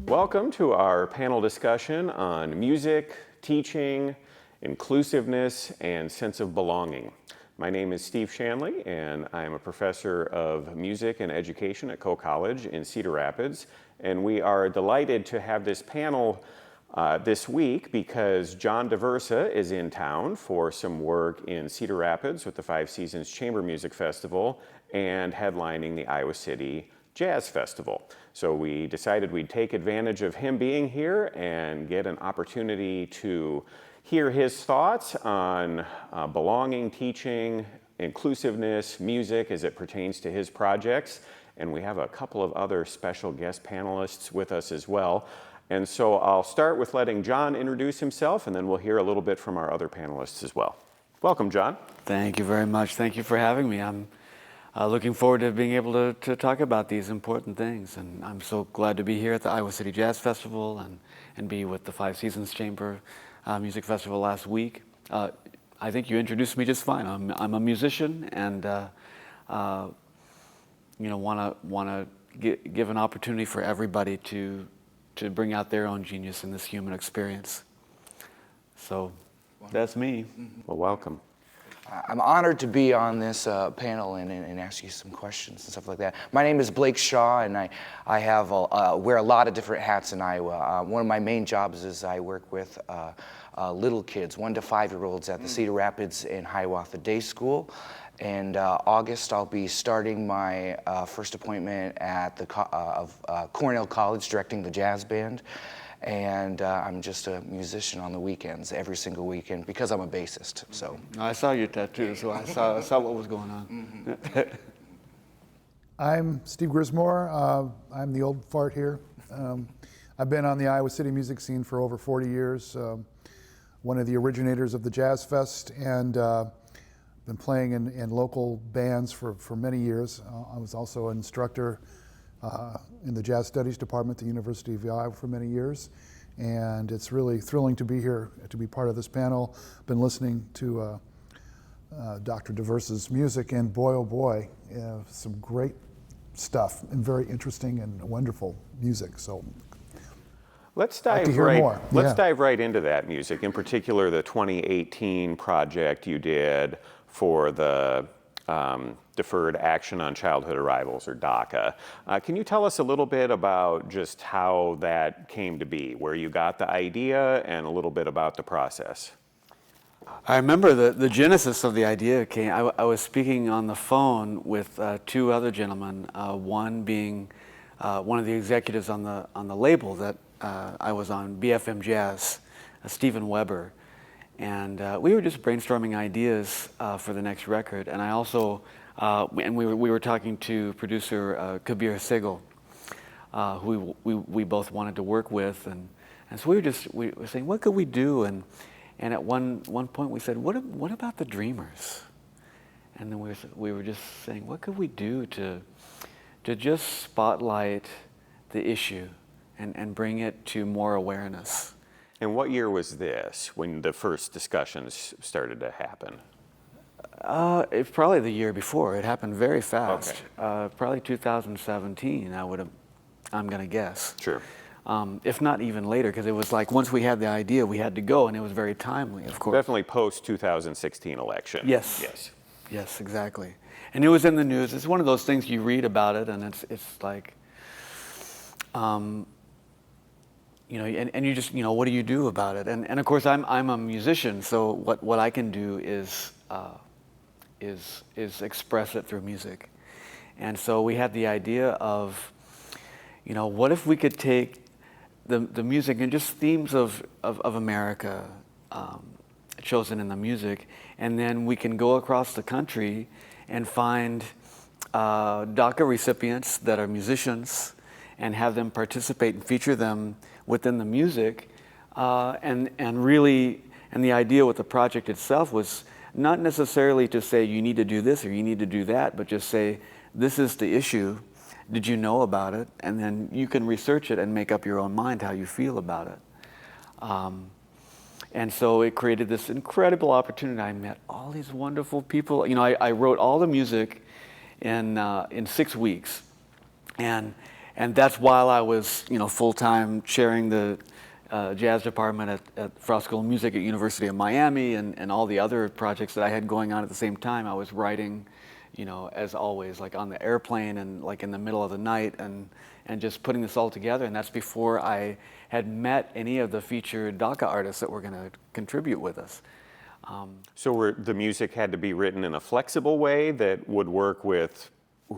Welcome to our panel discussion on music, teaching, inclusiveness, and sense of belonging. My name is Steve Shanley, and I am a professor of music and education at Coe College in Cedar Rapids. And we are delighted to have this panel this week because John DeVersa is in town for some work in Cedar Rapids with the Five Seasons Chamber Music Festival and headlining the Iowa City Jazz Festival. So we decided we'd take advantage of him being here and get an opportunity to hear his thoughts on belonging, teaching, inclusiveness, music as it pertains to his projects. And we have a couple of other special guest panelists with us as well. And so I'll start with letting John introduce himself, and then we'll hear a little bit from our other panelists as well. Welcome, John. Thank you very much. Thank you for having me. I'm looking forward to being able to talk about these important things. And I'm so glad to be here at the Iowa City Jazz Festival and be with the Five Seasons Chamber Music Festival last week. I think you introduced me just fine. I'm a musician and want to give an opportunity for everybody to bring out their own genius in this human experience. So that's me. Well, welcome. I'm honored to be on this panel and ask you some questions and stuff like that. My name is Blake Shaw, and I have wear a lot of different hats in Iowa. One of my main jobs is I work with little kids, 1 to 5-year-olds at the Cedar Rapids and Hiawatha Day School. And August, I'll be starting my first appointment at the Cornell College, directing the jazz band. And I'm just a musician on the weekends, every single weekend, because I'm a bassist. So I saw your tattoo, so I saw what was going on. I'm Steve Grismore. I'm the old fart here. I've been on the Iowa City music scene for over 40 years. One of the originators of the Jazz Fest, and been playing in local bands for many years. I was also an instructor in the Jazz Studies Department at the University of Iowa for many years. And it's really thrilling to be here, to be part of this panel. Been listening to Dr. DeVersa's music, and boy, oh boy, some great stuff and very interesting and wonderful music. So Let's dive right into that music, in particular the 2018 project you did for the Deferred Action on Childhood Arrivals, or DACA. Can you tell us a little bit about just how that came to be, where you got the idea, and a little bit about the process? I remember the genesis of the idea came, I was speaking on the phone with 2 other gentlemen, one being one of the executives on the label that I was on, BFM Jazz, Stephen Weber. And we were just brainstorming ideas for the next record. And I also, and we were talking to producer Kabir Sigel, who we both wanted to work with. And so we were saying, what could we do? And at one point we said, what about the Dreamers? And then we were just saying, what could we do to just spotlight the issue and bring it to more awareness? And what year was this when the first discussions started to happen? It's probably the year before. It happened very fast. Okay. Probably 2017, I'm going to guess. Sure. If not even later, because it was like once we had the idea, we had to go, and it was very timely, of course. Definitely post-2016 election. Yes. Yes, exactly. And it was in the news. It's one of those things you read about it, and it's like, and you just, what do you do about it? And of course, I'm a musician, so what I can do is express it through music. And so we had the idea of, what if we could take the music and just themes of America chosen in the music, and then we can go across the country and find DACA recipients that are musicians and have them participate and feature them within the music, and the idea with the project itself was not necessarily to say you need to do this or you need to do that, but just say this is the issue. Did you know about it? And then you can research it and make up your own mind how you feel about it. And so it created this incredible opportunity. I met all these wonderful people. I wrote all the music in 6 weeks, and And that's while I was, full-time chairing the jazz department at Frost School of Music at University of Miami, and all the other projects that I had going on at the same time. I was writing, as always, like on the airplane and like in the middle of the night, and just putting this all together. And that's before I had met any of the featured DACA artists that were going to contribute with us. So the music had to be written in a flexible way that would work with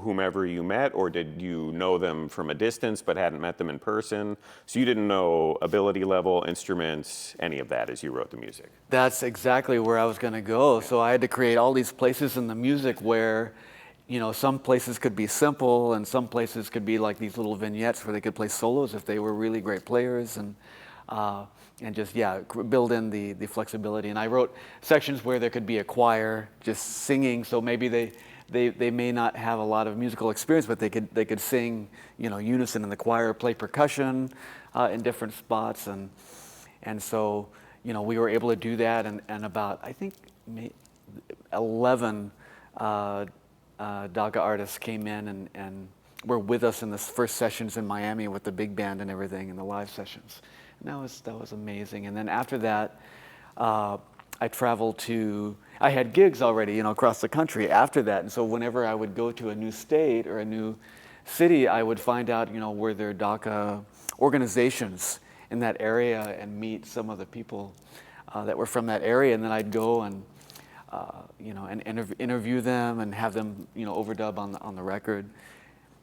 whomever you met, or did you know them from a distance but hadn't met them in person? So you didn't know ability level, instruments, any of that as you wrote the music? That's exactly where I was going to go. So I had to create all these places in the music where, some places could be simple and some places could be like these little vignettes where they could play solos if they were really great players, and just, build in the flexibility. And I wrote sections where there could be a choir just singing, so maybe they may not have a lot of musical experience, but they could sing, unison in the choir, play percussion in different spots, and so we were able to do that, and about I think 11 DACA artists came in and were with us in the first sessions in Miami with the big band and everything, and the live sessions, and that was amazing. And then after that, I traveled I had gigs already, across the country after that. And so whenever I would go to a new state or a new city, I would find out, were there DACA organizations in that area and meet some of the people that were from that area. And then I'd go and, interview them and have them, overdub on the record.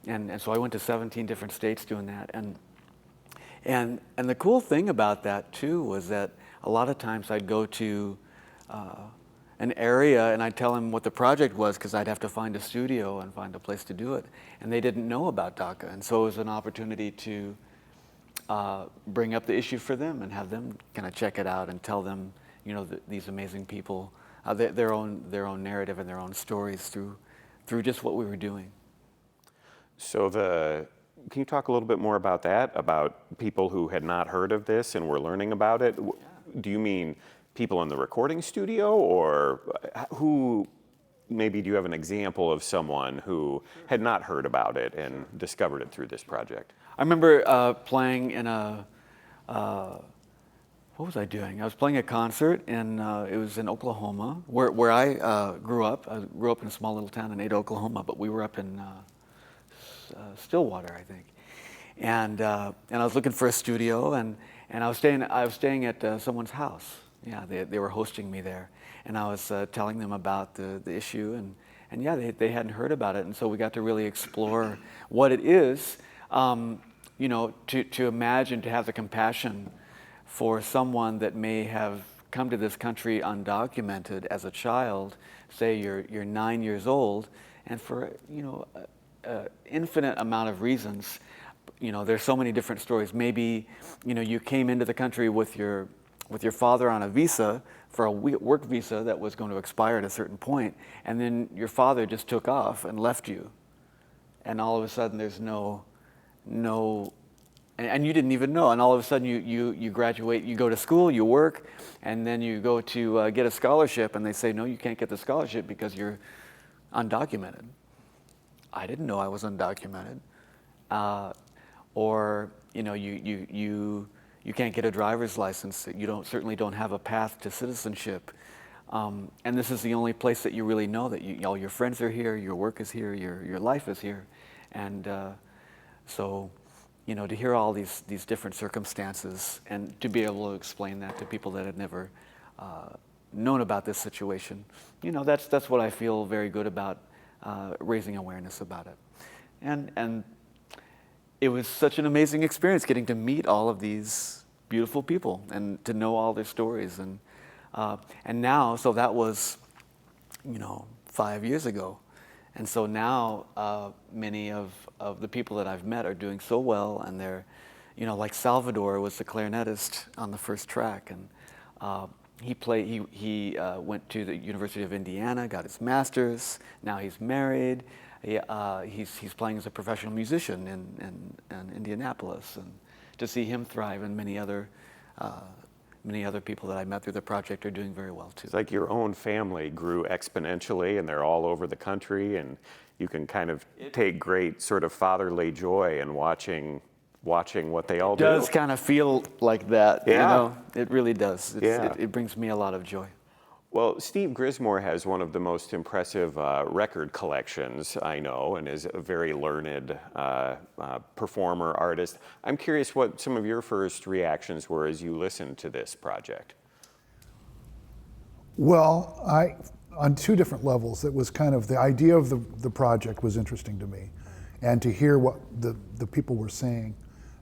And so I went to 17 different states doing that. And the cool thing about that too was that a lot of times I'd go to an area and I'd tell them what the project was, because I'd have to find a studio and find a place to do it. And they didn't know about DACA. And so it was an opportunity to bring up the issue for them and have them kind of check it out and tell them, these amazing people, their own narrative and their own stories through just what we were doing. So can you talk a little bit more about that, about people who had not heard of this and were learning about it? Do you mean people in the recording studio, or who, maybe do you have an example of someone who had not heard about it and discovered it through this project? I remember playing in what was I doing? I was playing a concert, and it was in Oklahoma, where I grew up. I grew up in a small little town in Ada, Oklahoma, but we were up in Stillwater, I think. And I was looking for a studio, and I was staying at someone's house. Yeah, they were hosting me there, and I was telling them about the issue, and they hadn't heard about it, and so we got to really explore what it is, to imagine, to have the compassion for someone that may have come to this country undocumented as a child. Say you're 9 years old, and for infinite amount of reasons, there's so many different stories. Maybe you came into the country with your father on a visa, for a work visa that was going to expire at a certain point, and then your father just took off and left you, and all of a sudden there's no, and you didn't even know, and all of a sudden you graduate, you go to school, you work, and then you go to get a scholarship, and they say, no, you can't get the scholarship because you're undocumented. I didn't know I was undocumented. Or you can't get a driver's license. You certainly don't have a path to citizenship. And this is the only place that you really know that all your friends are here, your work is here, your life is here. And so, to hear all these different circumstances and to be able to explain that to people that had never known about this situation, that's what I feel very good about, raising awareness about it. And it was such an amazing experience getting to meet all of these beautiful people and to know all their stories. And now, so that was, 5 years ago. And so now many of the people that I've met are doing so well, and they're, like Salvador was the clarinetist on the first track, and he went to the University of Indiana, got his master's, now he's married. He's playing as a professional musician in Indianapolis, and to see him thrive, and many other many other people that I met through the project are doing very well too. It's like your own family grew exponentially, and they're all over the country, and you can kind of take great sort of fatherly joy in watching what they all It does do. kind of feel like that, Yeah. you know? It really does. Yeah. It brings me a lot of joy. Well, Steve Grismore has one of the most impressive record collections I know, and is a very learned performer, artist. I'm curious what some of your first reactions were as you listened to this project. Well, on two different levels, it was kind of the idea of the project was interesting to me, and to hear what the people were saying.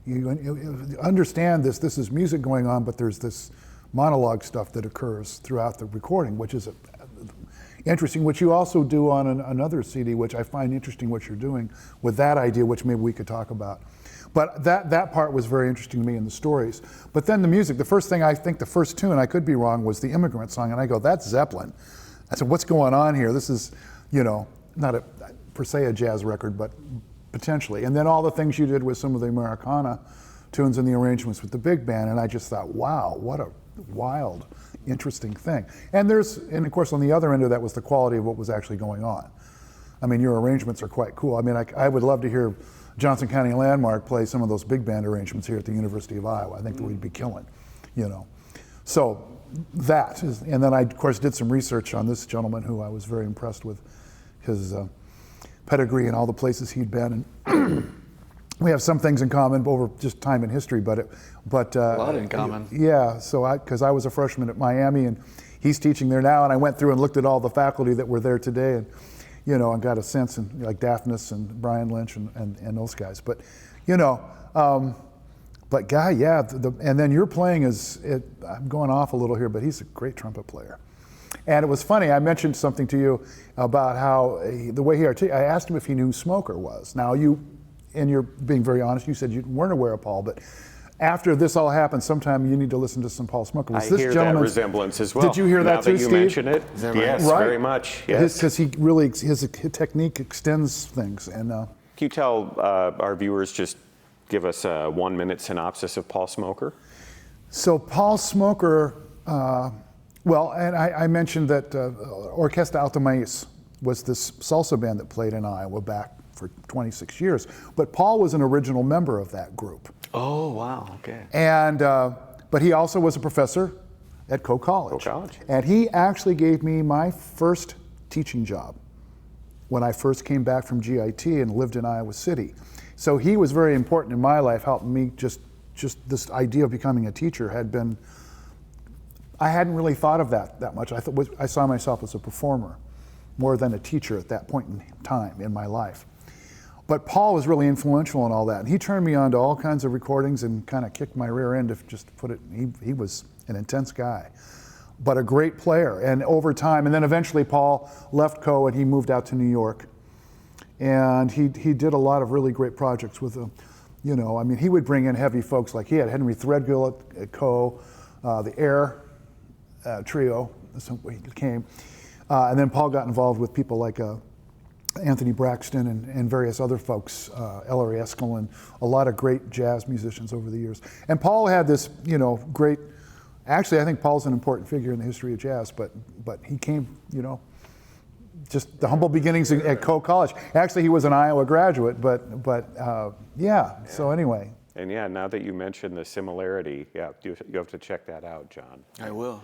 You understand this is music going on, but there's this monologue stuff that occurs throughout the recording, which is interesting, which you also do on another CD, which I find interesting what you're doing with that idea, which maybe we could talk about. But that part was very interesting to me in the stories. But then the music, the first thing, I think the first tune, I could be wrong, was the Immigrant Song, and I go, that's Zeppelin. I said, what's going on here? This is, not a per se a jazz record, but potentially. And then all the things you did with some of the Americana tunes and the arrangements with the big band, and I just thought, wow, what a wild, interesting thing. And of course on the other end of that was the quality of what was actually going on. I mean, your arrangements are quite cool. I mean, I would love to hear Johnson County Landmark play some of those big band arrangements here at the University of Iowa. I think that we'd be killing, So that is, and then I of course did some research on this gentleman who I was very impressed with his pedigree and all the places he'd been. And we have some things in common over just time and history, but A lot in common. Yeah, so because I was a freshman at Miami and he's teaching there now, and I went through and looked at all the faculty that were there today, and and got a sense, and like Daphnis and Brian Lynch and those guys. But but Guy, yeah, and then your playing I'm going off a little here, but he's a great trumpet player. And it was funny, I mentioned something to you about how the way I asked him if he knew who Smoker was. Now and you're being very honest, you said you weren't aware of Paul, but after this all happened, sometime you need to listen to some Paul Smoker. I hear that resemblance as well. Did you hear that too, Steve? Now that you mention it, that right? yes, Right. very much, yes. Because his technique extends things. And Can you tell our viewers, just give us a 1-minute synopsis of Paul Smoker? so Paul Smoker, and I mentioned that Orquesta Alto Maíz was this salsa band that played in Iowa back for 26 years. But Paul was an original member of that group. Oh, wow, okay. And but he also was a professor at Coe College. Coe College. And he actually gave me my first teaching job when I first came back from GIT and lived in Iowa City. So he was very important in my life, helping me just this idea of becoming a teacher I hadn't really thought of that much. I saw myself as a performer more than a teacher at that point in time in my life. But Paul was really influential in all that. And he turned me on to all kinds of recordings and kind of kicked my rear end, if just to put it. He was an intense guy, but a great player. And over time, and then eventually Paul left Coe and he moved out to New York. And he did a lot of really great projects with he would bring in heavy folks, like he had Henry Threadgill at Coe, the Air Trio, that's what he came. And then Paul got involved with people like Anthony Braxton and various other folks, Ellery Eskell, and a lot of great jazz musicians over the years. And Paul had this, great. Actually, I think Paul's an important figure in the history of jazz. But he came, just the humble beginnings at Coe College. Actually, he was an Iowa graduate. Yeah. So anyway. And yeah, now that you mentioned the similarity, you have to check that out, John. I will.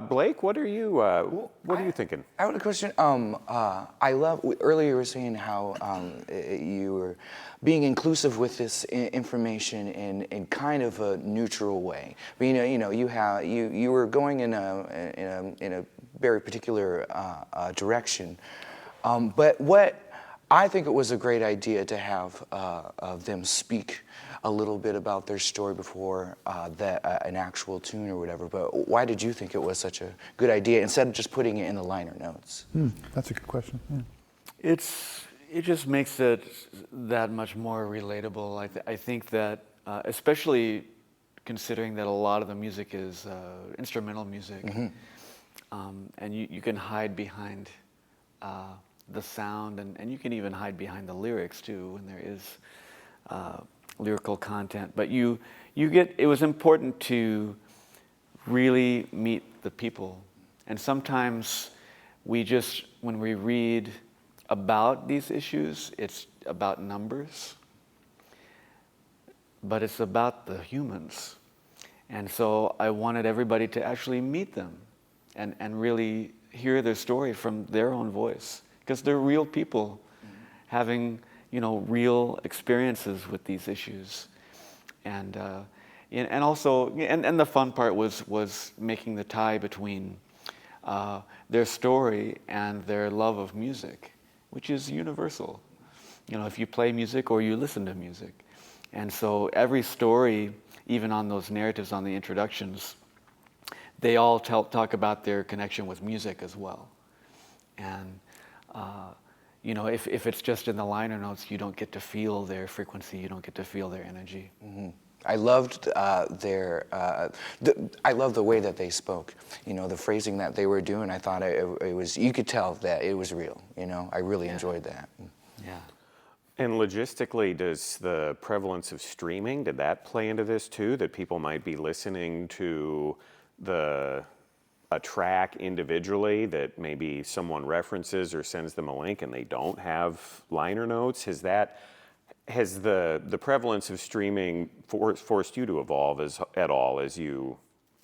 Blake, what are you thinking? I have a question. I love, earlier you were saying how you were being inclusive with this information in kind of a neutral way. But you were going in a very particular direction. But what I think it was a great idea to have them speak a little bit about their story before an actual tune or whatever. But why did you think it was such a good idea instead of just putting it in the liner notes? That's a good question. Yeah. It just makes it that much more relatable. I think that, especially considering that a lot of the music is instrumental music, and you can hide behind the sound, and you can even hide behind the lyrics too when there is lyrical content. But it was important to really meet the people. And sometimes when we read about these issues, it's about numbers, but it's about the humans. And so I wanted everybody to actually meet them and really hear their story from their own voice, because they're real people having, real experiences with these issues. And also, and the fun part was making the tie between their story and their love of music, which is universal. If you play music or you listen to music. And so every story, even on those narratives on the introductions, they all talk about their connection with music as well. And if it's just in the liner notes, you don't get to feel their frequency, you don't get to feel their energy. Mm-hmm. I loved I love the way that they spoke. The phrasing that they were doing. I thought it was. You could tell that it was real. I really enjoyed that. Yeah. And logistically, does the prevalence of streaming, did that play into this too? That people might be listening to a track individually that maybe someone references or sends them a link and they don't have liner notes? Has the prevalence of streaming forced you to evolve at all as you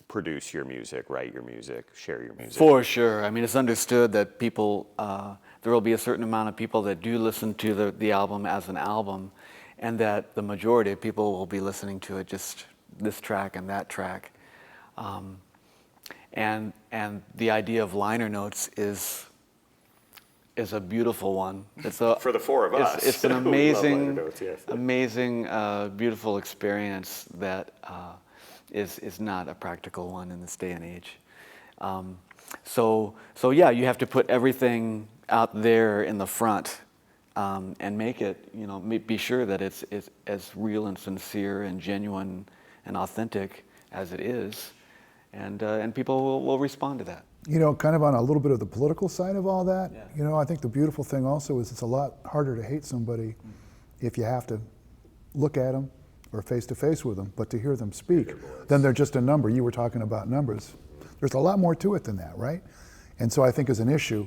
produce your music, write your music, share your music? For sure. I mean, it's understood that people, there will be a certain amount of people that do listen to the album as an album, and that the majority of people will be listening to it just this track and that track. And the idea of liner notes is a beautiful one. It's for the four of us. It's an We love liner amazing, notes, yes. amazing, beautiful experience that is not a practical one in this day and age. So yeah, you have to put everything out there in the front and make it, be sure that it's as real and sincere and genuine and authentic as it is, and people will respond to that. Kind of on a little bit of the political side of all that, I think the beautiful thing also is it's a lot harder to hate somebody if you have to look at them or face to face with them, but to hear them speak, then they're just a number. You were talking about numbers. There's a lot more to it than that, right? And so I think as an issue,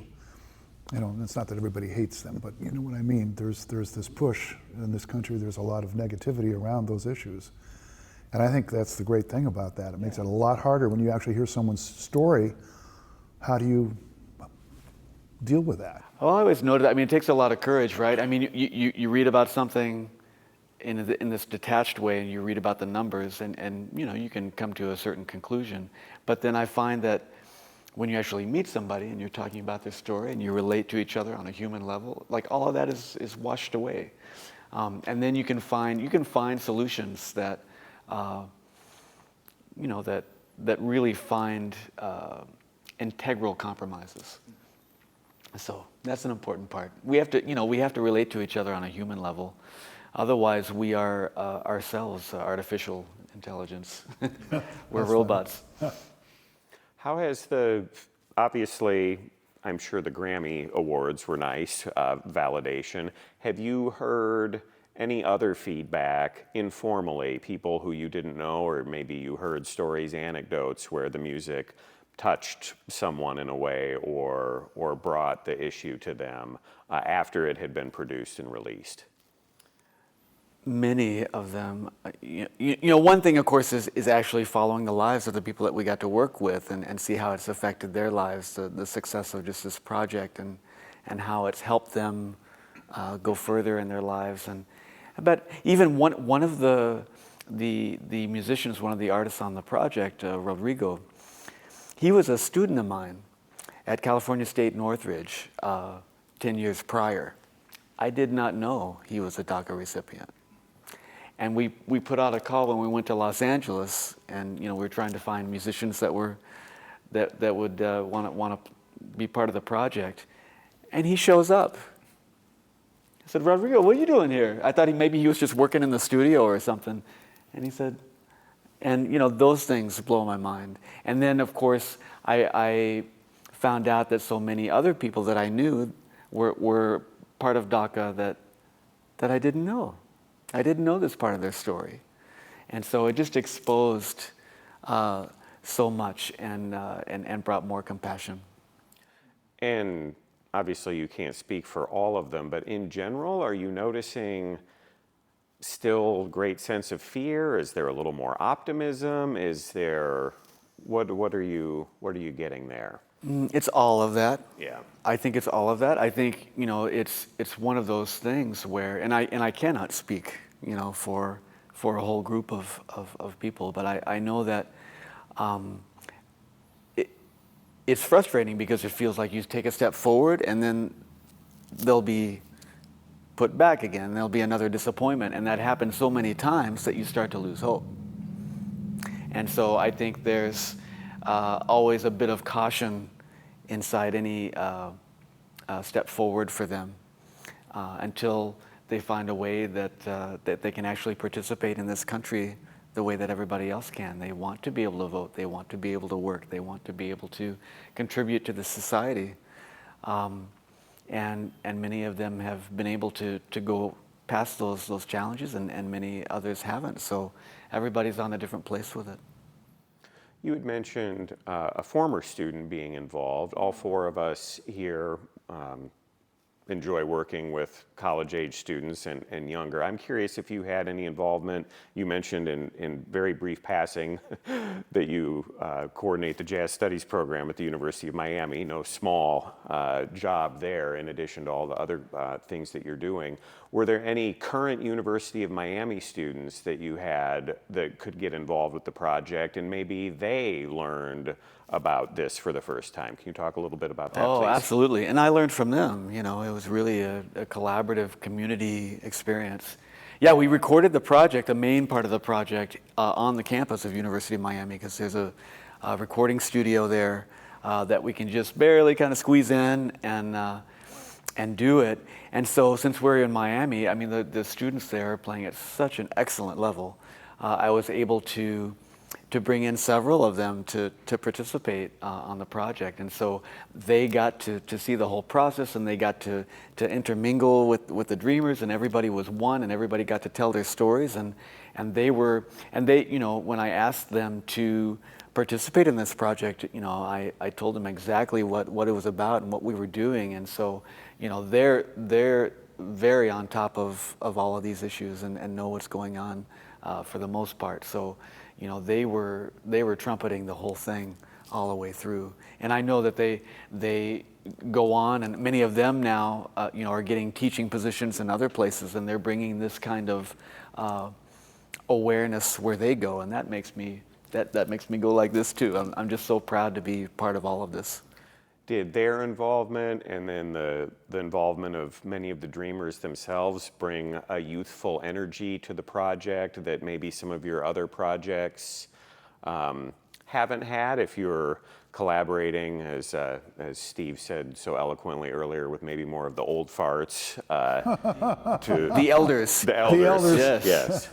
it's not that everybody hates them, but you know what I mean? There's this push in this country, there's a lot of negativity around those issues. And I think that's the great thing about that. It makes it a lot harder when you actually hear someone's story. How do you deal with that? Well, I always noted, it takes a lot of courage, right? You read about something in this detached way, and you read about the numbers, and you can come to a certain conclusion. But then I find that when you actually meet somebody and you're talking about their story and you relate to each other on a human level, like all of that is washed away. And then you can find solutions that that really find integral compromises. So that's an important part. We have to relate to each other on a human level. Otherwise, we are ourselves artificial intelligence. We're robots. How has obviously, I'm sure the Grammy Awards were nice, validation. Have you heard any other feedback informally, people who you didn't know, or maybe you heard stories, anecdotes where the music touched someone in a way or brought the issue to them after it had been produced and released? Many of them. One thing, of course, is actually following the lives of the people that we got to work with and see how it's affected their lives, the success of just this project, and how it's helped them go further in their lives. But even one of the musicians, one of the artists on the project, Rodrigo, he was a student of mine at California State Northridge 10 years prior. I did not know he was a DACA recipient. And we put out a call when we went to Los Angeles, and we were trying to find musicians that would want to be part of the project. And he shows up. I said, "Rodrigo, what are you doing here?" I thought maybe he was just working in the studio or something. And he said, and those things blow my mind. And then of course I found out that so many other people that I knew were part of DACA that I didn't know. I didn't know this part of their story. And so it just exposed so much and brought more compassion. And obviously you can't speak for all of them, but in general, are you noticing still great sense of fear? Is there a little more optimism? Is there, what are you getting there? It's all of that. Yeah. I think it's all of that. I think, you know, it's one of those things where, and I cannot speak, you know, for a whole group of people, but I know that it's frustrating because it feels like you take a step forward and then they'll be put back again. There'll be another disappointment, and that happens so many times that you start to lose hope. And so I think there's always a bit of caution inside any step forward for them until they find a way that they can actually participate in this country the way that everybody else can. They want to be able to vote. They want to be able to work. They want to be able to contribute to the society. And many of them have been able to go past those challenges, and many others haven't. So everybody's on a different place with it. You had mentioned a former student being involved. All four of us here enjoy working with college-age students and younger. I'm curious if you had any involvement. You mentioned in very brief passing that you coordinate the Jazz Studies program at the University of Miami. No small job there in addition to all the other things that you're doing. Were there any current University of Miami students that you had that could get involved with the project and maybe they learned about this for the first time? Can you talk a little bit about that, please? Oh, absolutely. And I learned from them. You know, it was really a collaborative community experience. Yeah, we recorded the project, the main part of the project, on the campus of University of Miami, because there's a recording studio there that we can just barely kind of squeeze in and do it. And so since we're in Miami, I mean, the students there are playing at such an excellent level. I was able to bring in several of them to participate on the project. And so they got to see the whole process, and they got to intermingle with the Dreamers, and everybody was one, and everybody got to tell their stories. And they, you know, when I asked them to participate in this project, you know, I told them exactly what it was about and what we were doing. And so, you know, they're very on top of all of these issues and know what's going on for the most part. So, you know, they were trumpeting the whole thing all the way through. And I know that they go on, and many of them now, you know, are getting teaching positions in other places, and they're bringing this kind of awareness where they go, and that makes me go like this too. I'm just so proud to be part of all of this. Did their involvement and then the involvement of many of the Dreamers themselves bring a youthful energy to the project that maybe some of your other projects haven't had? If you're collaborating, as Steve said so eloquently earlier, with maybe more of the old farts to The elders. the elders. The elders. Yes. Yes.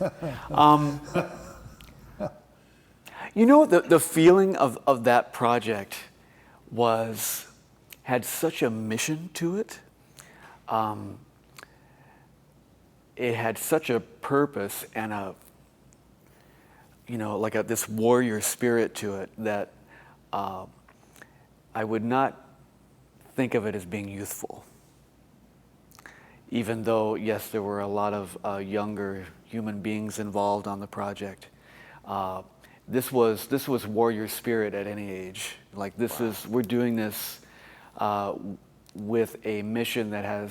You know, the feeling of that project had such a mission to it. It had such a purpose and this warrior spirit to it that I would not think of it as being youthful. Even though, yes, there were a lot of younger human beings involved on the project. This was warrior spirit at any age. Like we're doing this with a mission that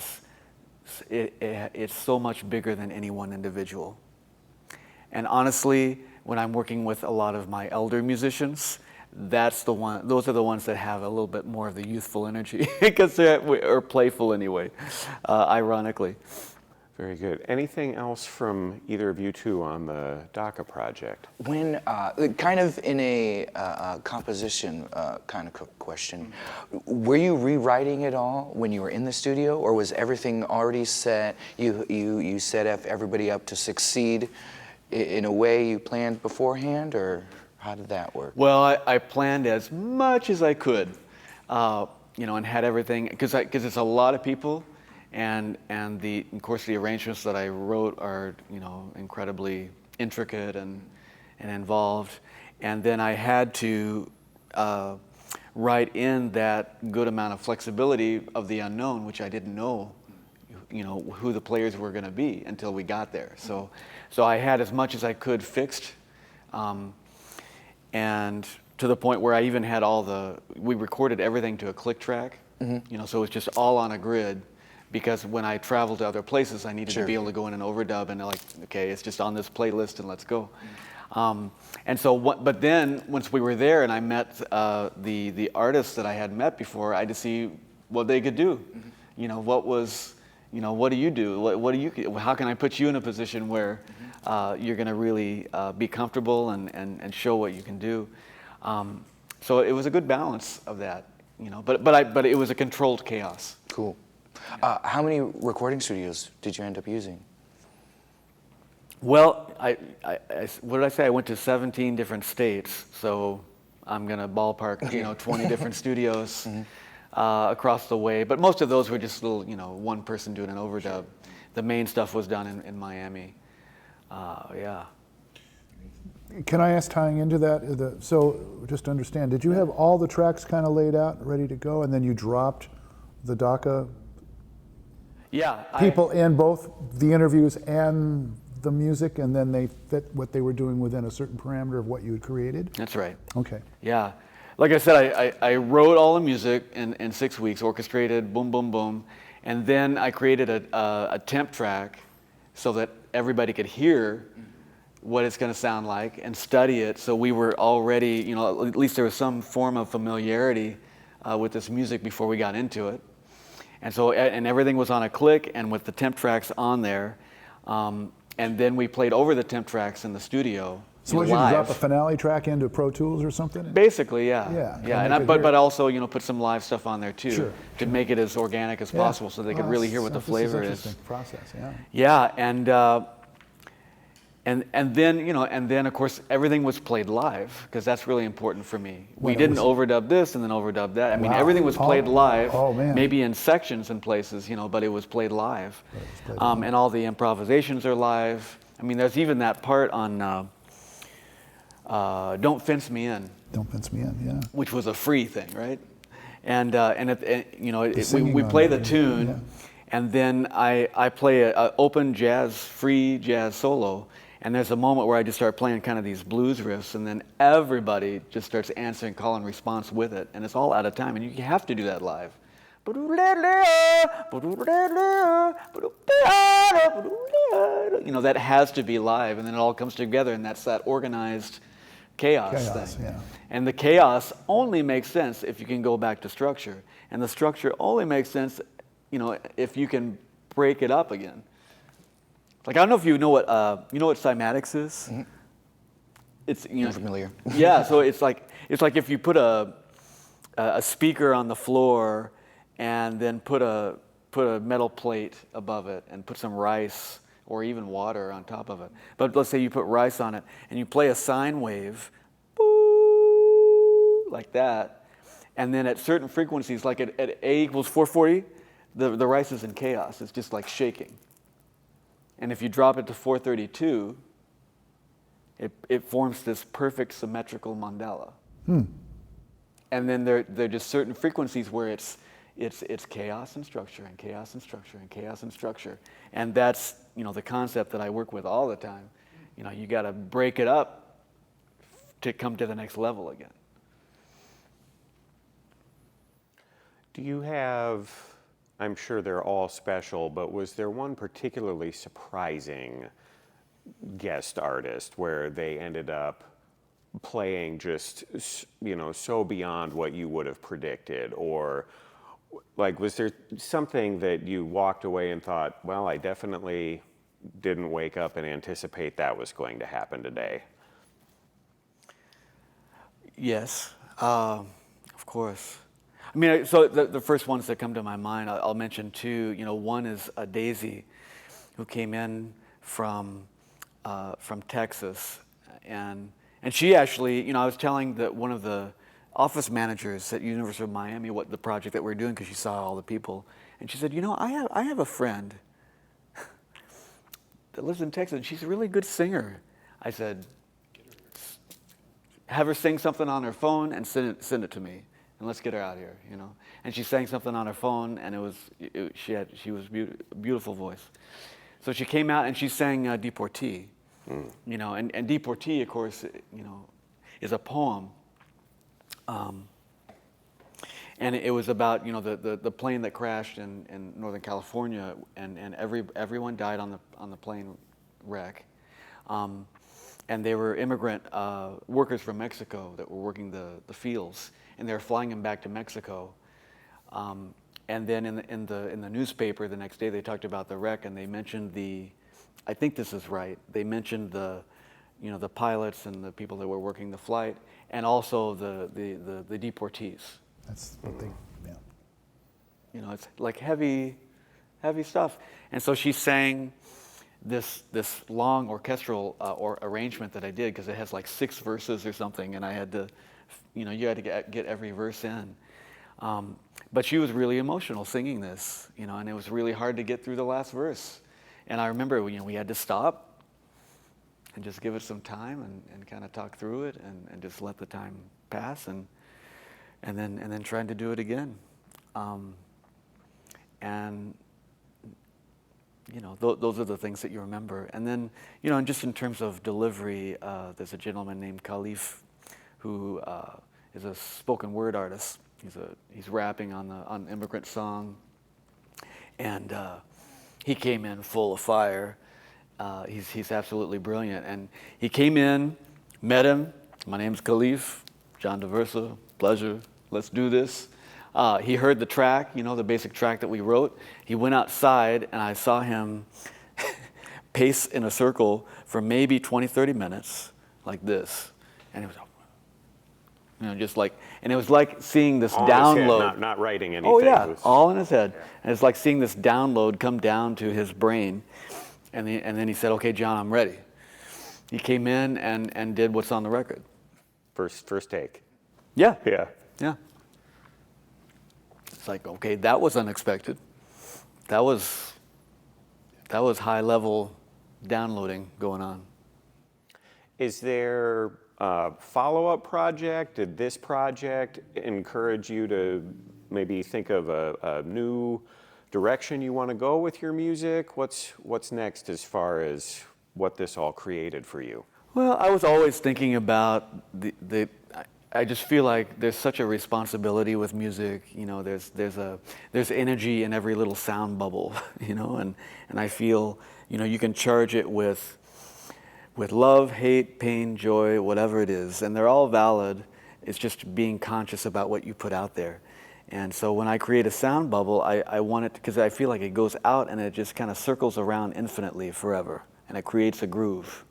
it's so much bigger than any one individual. And honestly, when I'm working with a lot of my elder musicians, those are the ones that have a little bit more of the youthful energy because or playful anyway, ironically. Very good. Anything else from either of you two on the DACA project? When, kind of in a composition kind of question, were you rewriting it all when you were in the studio, or was everything already set? You set everybody up to succeed in a way you planned beforehand, or how did that work? Well, I planned as much as I could, you know, and had everything, because it's a lot of people. And of course the arrangements that I wrote are, you know, incredibly intricate and involved. And then I had to write in that good amount of flexibility of the unknown, which I didn't know, who the players were going to be until we got there. So I had as much as I could fixed, and to the point where I even had we recorded everything to a click track, so it was just all on a grid, because when I traveled to other places, I needed to be able to go in and overdub, and like, okay, it's just on this playlist and let's go. But then once we were there and I met the artists that I had met before, I had to see what they could do. What do you do? What do you? How can I put you in a position where you're going to really be comfortable and show what you can do? So it was a good balance of that, But it was a controlled chaos. Cool. How many recording studios did you end up using? Well, what did I say? I went to 17 different states, so I'm gonna ballpark, 20 different studios across the way. But most of those were just little, one person doing an overdub. The main stuff was done in Miami. Yeah. Can I ask, tying into that, so just to understand, did you have all the tracks kind of laid out, ready to go, and then you dropped the DACA Yeah. people in both the interviews and the music, and then they fit what they were doing within a certain parameter of what you had created? That's right. Okay. Yeah. Like I said, I wrote all the music in 6 weeks, orchestrated, boom, boom, boom. And then I created a temp track so that everybody could hear what it's going to sound like and study it. So we were already, at least there was some form of familiarity with this music before we got into it. And so, and everything was on a click and with the temp tracks on there. And then we played over the temp tracks in the studio. So would you drop a finale track into Pro Tools or something? Basically, yeah. Yeah. And but also, put some live stuff on there too, Sure. to make it as organic as possible, so they could really hear what the flavor is. Interesting process, yeah. Yeah, and then of course everything was played live, because that's really important for me. We didn't overdub this and then overdub that. I mean, everything was played live. Oh, man. Maybe in sections in places, but it was played live. And all the improvisations are live. I mean, there's even that part on Don't Fence Me In. Don't Fence Me In, yeah. Which was a free thing, right? And we singing play on the it, tune, yeah. and then I play an open free jazz solo, and there's a moment where I just start playing kind of these blues riffs, and then everybody just starts answering call and response with it, and it's all out of time, and you have to do that live. That has to be live, and then it all comes together, and that's that organized chaos thing. Yeah. And the chaos only makes sense if you can go back to structure, and the structure only makes sense, if you can break it up again. Like, I don't know if you know what cymatics is. Mm-hmm. It's I'm familiar. Yeah, so it's like if you put a speaker on the floor and then put a metal plate above it and put some rice or even water on top of it. But let's say you put rice on it and you play a sine wave, boo, like that, and then at certain frequencies, like at A equals 440, the rice is in chaos. It's just like shaking. And if you drop it to 432, it forms this perfect symmetrical mandala. And then there are just certain frequencies where it's chaos and structure and chaos and structure and chaos and structure. And that's, the concept that I work with all the time. You got to break it up to come to the next level again. Do you have, I'm sure they're all special, but was there one particularly surprising guest artist where they ended up playing just, so beyond what you would have predicted? Or like, was there something that you walked away and thought, well, I definitely didn't wake up and anticipate that was going to happen today? Yes, of course. I mean, so the first ones that come to my mind, I'll mention two. One is Daisy, who came in from Texas, and she actually, I was telling one of the office managers at University of Miami what the project that we're doing, because she saw all the people, and she said, I have a friend that lives in Texas, and she's a really good singer. I said, have her sing something on her phone and send it to me, and let's get her out here, you know. And she sang something on her phone, and she was beautiful voice. So she came out and she sang Deportee, you know, and Deportee, of course, you know, is a poem. And it was about, you know, the plane that crashed in Northern California, and everyone died on the plane wreck. And they were immigrant workers from Mexico that were working the fields, and they were flying them back to Mexico. And then in the newspaper the next day, they talked about the wreck, and they mentioned I think this is right, they mentioned you know, the pilots and the people that were working the flight, and also the deportees. That's what they, yeah. You know, it's like heavy stuff. And so she sang this long orchestral or arrangement that I did, because it has like 6 verses or something, and I had to, you know, you had to get every verse in. But she was really emotional singing this, you know, and it was really hard to get through the last verse. And I remember, you know, we had to stop and just give it some time and kind of talk through it and just let the time pass and then trying to do it again. And you know, those are the things that you remember. And then, you know, and just in terms of delivery, there's a gentleman named Khalif who is a spoken word artist. He's rapping on Immigrant Song, and he came in full of fire. He's absolutely brilliant, and he came in, met him. My name's Khalif, John DeVersa, pleasure. Let's do this. He heard the track, you know, the basic track that we wrote. He went outside, and I saw him pace in a circle for maybe 20, 30 minutes, like this. And it was, you know, just like, and it was like seeing this All in his download. head, not writing anything. Oh yeah, It was- all in his head. Yeah. And it's like seeing this download come down to his brain. And then he said, "Okay, John, I'm ready." He came in and did what's on the record. First take. Yeah. Yeah. Yeah. It's like, okay, that was unexpected. That was high level downloading going on. Is there a follow-up project? Did this project encourage you to maybe think of a new direction you want to go with your music? What's next as far as what this all created for you? Well, I was always thinking about I just feel like there's such a responsibility with music. You know, there's energy in every little sound bubble. You know, and I feel, you know, you can charge it with love, hate, pain, joy, whatever it is, and they're all valid. It's just being conscious about what you put out there. And so when I create a sound bubble, I want it, because I feel like it goes out and it just kind of circles around infinitely forever, and it creates a groove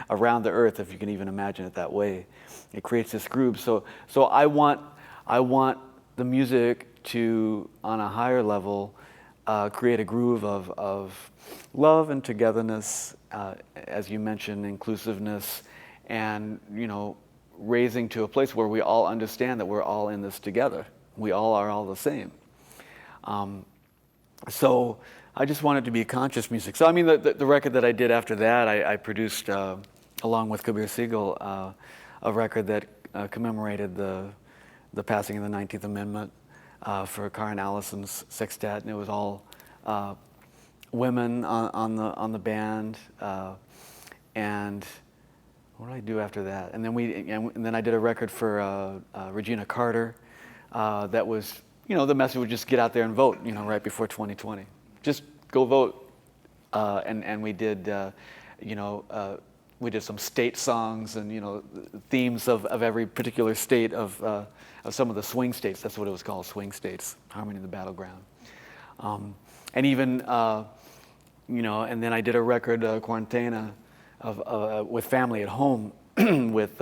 around the earth, if you can even imagine it that way. It creates this groove. So I want the music to, on a higher level, create a groove of love and togetherness, as you mentioned, inclusiveness, and, you know, raising to a place where we all understand that we're all in this together. We all are all the same. So I just wanted to be conscious music. So I mean, the record that I did after that, I produced, along with Kabir Siegel, a record that commemorated the passing of the 19th Amendment for Karen Allison's sextet, and it was all women on the band. And what did I do after that? And then I did a record for Regina Carter. That was, you know, the message was just get out there and vote, you know, right before 2020. Just go vote. And we did, you know, we did some state songs and, you know, themes of every particular state of some of the swing states. That's what it was called, swing states, Harmony in the Battleground. And even, you know, and then I did a record, Quarantena, with family at home with,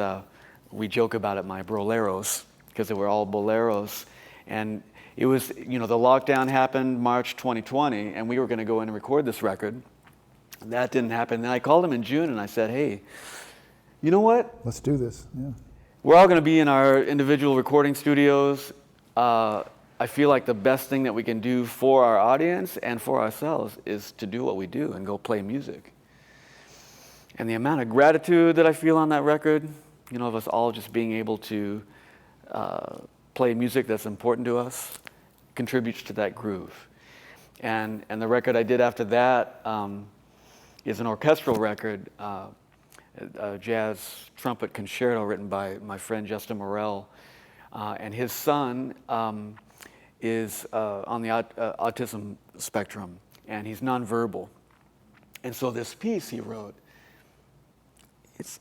we joke about it, my boleros, because they were all boleros. And it was, you know, the lockdown happened March 2020, and we were going to go in and record this record. That didn't happen. Then I called him in June, and I said, "Hey, you know what? Let's do this. Yeah. We're all going to be in our individual recording studios. I feel like the best thing that we can do for our audience and for ourselves is to do what we do and go play music." And the amount of gratitude that I feel on that record, of us all just being able to play music that's important to us contributes to that groove. And the record I did after that is an orchestral record, a jazz trumpet concerto written by my friend Justin Morel. And his son is on the autism spectrum, and he's nonverbal. And so this piece he wrote,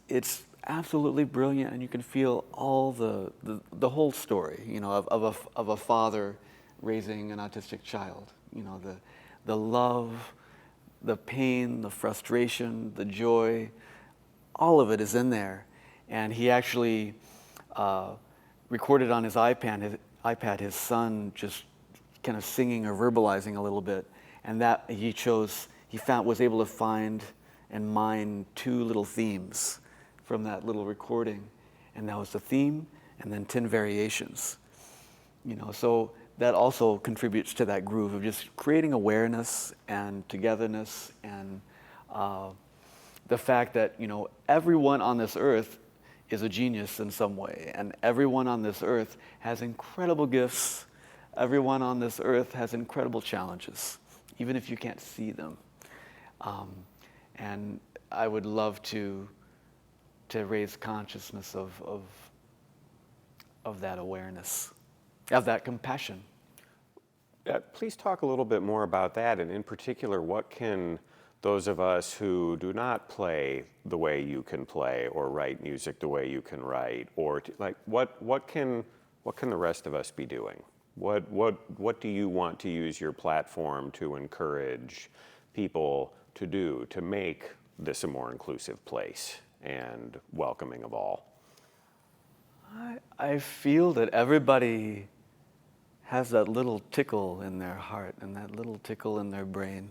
it's absolutely brilliant, and you can feel all the whole story, of a father raising an autistic child. The love, the pain, the frustration, the joy, all of it is in there. And he actually recorded on his iPad his son just kind of singing or verbalizing a little bit, and that was able to find and mine 2 little themes from that little recording, and that was the theme and then 10 variations. So that also contributes to that groove of just creating awareness and togetherness, and the fact that everyone on this earth is a genius in some way, and everyone on this earth has incredible gifts. Everyone on this earth has incredible challenges, even if you can't see them. And I would love to raise consciousness of that awareness, of that compassion. Please talk a little bit more about that, and in particular, what can those of us who do not play the way you can play or write music the way you can write, or what can the rest of us be doing? What do you want to use your platform to encourage people to do to make this a more inclusive place and welcoming of all? I feel that everybody has that little tickle in their heart and that little tickle in their brain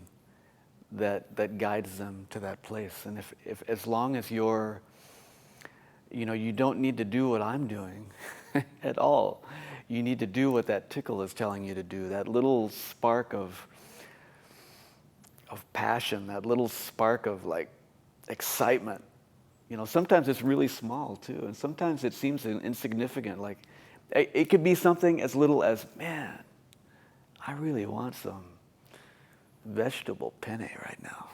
that guides them to that place. And if as long as you don't need to do what I'm doing at all. You need to do what that tickle is telling you to do, that little spark of passion, that little spark of excitement. Sometimes it's really small too, and sometimes it seems insignificant. Like it could be something as little as, man, I really want some vegetable penne right now.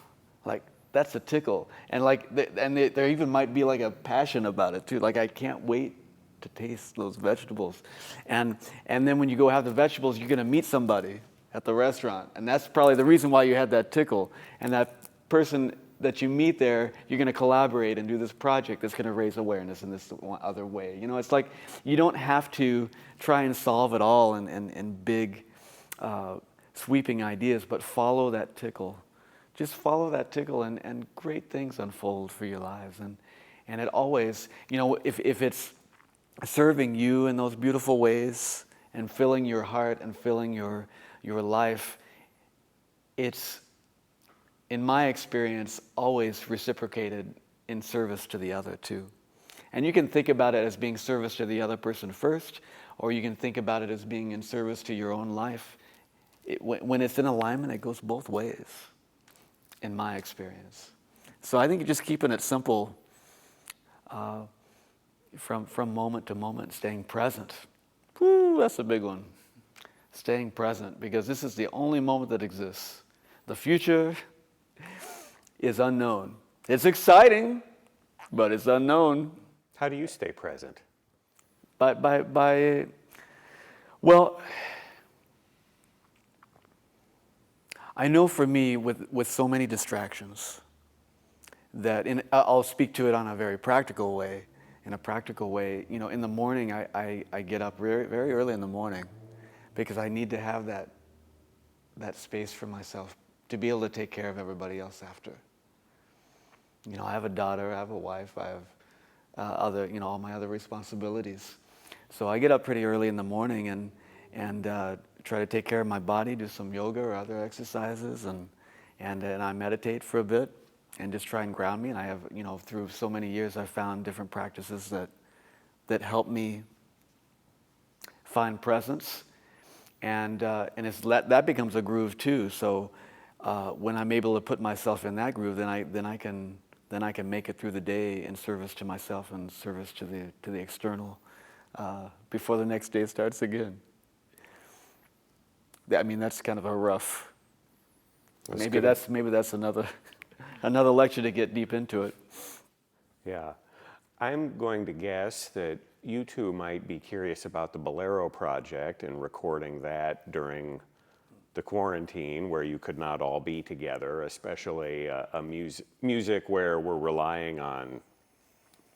That's a tickle, and there even might be a passion about it too. I can't wait to taste those vegetables, and then when you go have the vegetables, you're gonna meet somebody at the restaurant, and that's probably the reason why you had that tickle. And that person that you meet there, you're gonna collaborate and do this project that's gonna raise awareness in this other way. It's like you don't have to try and solve it all in big, sweeping ideas, but follow that tickle. Just follow that tickle, and great things unfold for your lives. And it always, if it's serving you in those beautiful ways and filling your heart and filling your life, it's, in my experience, always reciprocated in service to the other too. And you can think about it as being service to the other person first, or you can think about it as being in service to your own life. When it's in alignment, it goes both ways, in my experience. So I think just keeping it simple, from moment to moment, staying present. Woo, that's a big one. Staying present, because this is the only moment that exists. The future is unknown. It's exciting, but it's unknown. How do you stay present? Well, I know for me, with so many distractions, that I'll speak to it on a very practical way. In a practical way, in the morning, I get up very, very early in the morning, because I need to have that space for myself to be able to take care of everybody else after. I have a daughter, I have a wife, I have all my other responsibilities. So I get up pretty early in the morning and try to take care of my body, do some yoga or other exercises, and I meditate for a bit and just try and ground me. And I have, through so many years, I've found different practices that help me find presence, and that becomes a groove too. So when I'm able to put myself in that groove, then I can then I can make it through the day in service to myself and service to the external before the next day starts again. I mean, that's kind of a rough. Maybe that's another another lecture to get deep into it. Yeah. I'm going to guess that you two might be curious about the Bolero project and recording that during the quarantine where you could not all be together, especially music where we're relying on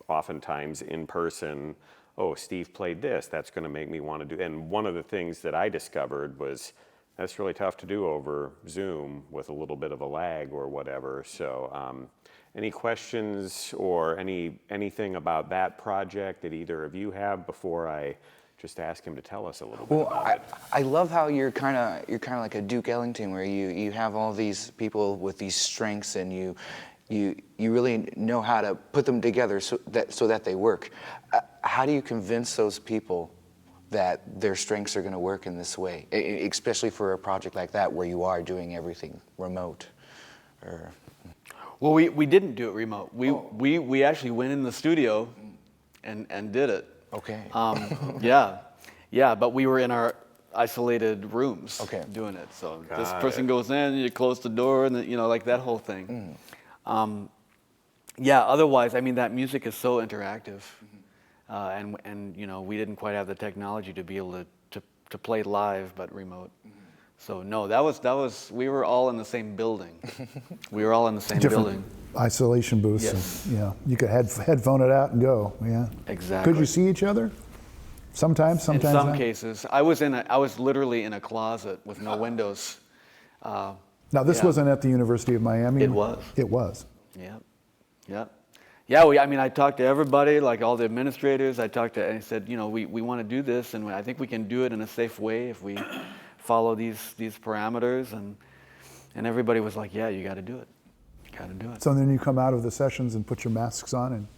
oftentimes in person. Oh, Steve played this, that's going to make me want to do. And one of the things that I discovered was that's really tough to do over Zoom with a little bit of a lag or whatever. So any questions or anything about that project that either of you have before I just ask him to tell us a little bit about it? I love how you're kind of like a Duke Ellington, where you have all these people with these strengths, and you really know how to put them together so that they work. How do you convince those people that their strengths are going to work in this way, especially for a project like that where you are doing everything remote? Well, we didn't do it remote. We actually went in the studio and did it. Okay. Yeah, but we were in our isolated rooms doing it. So this person goes in, you close the door, and then, like that whole thing. Otherwise, I mean, that music is so interactive, and we didn't quite have the technology to be able to play live but remote. So no, that was we were all in the same building. We were all in the same building. Isolation booths. Yes. And, yeah, you could headphone it out and go. Yeah. Exactly. Could you see each other? Sometimes in some not. cases, I was literally in a closet with no windows. Now this wasn't at the University of Miami. It was. It was. Yeah. I talked to everybody, like all the administrators. And I said, we want to do this, and I think we can do it in a safe way if we follow these parameters. And everybody was like, yeah, you got to do it. So then you come out of the sessions and put your masks on and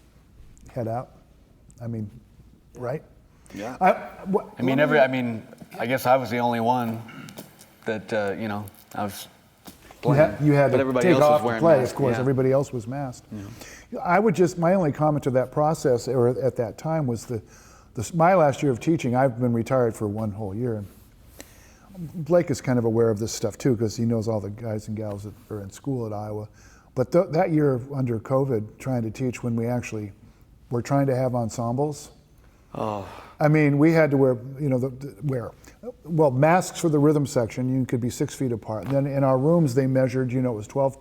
head out. I mean, right? Yeah. I guess I was the only one that I was playing. You had but to everybody take else off was to play, masks. of course. Yeah. Everybody else was masked. Yeah. My only comment to that process, or at that time, was my last year of teaching. I've been retired for one whole year. Blake is kind of aware of this stuff too, because he knows all the guys and gals that are in school at Iowa. But that year under COVID, trying to teach when we actually were trying to have ensembles. Oh. I mean, we had to wear masks for the rhythm section. You could be 6 feet apart. And then in our rooms, they measured, it was 12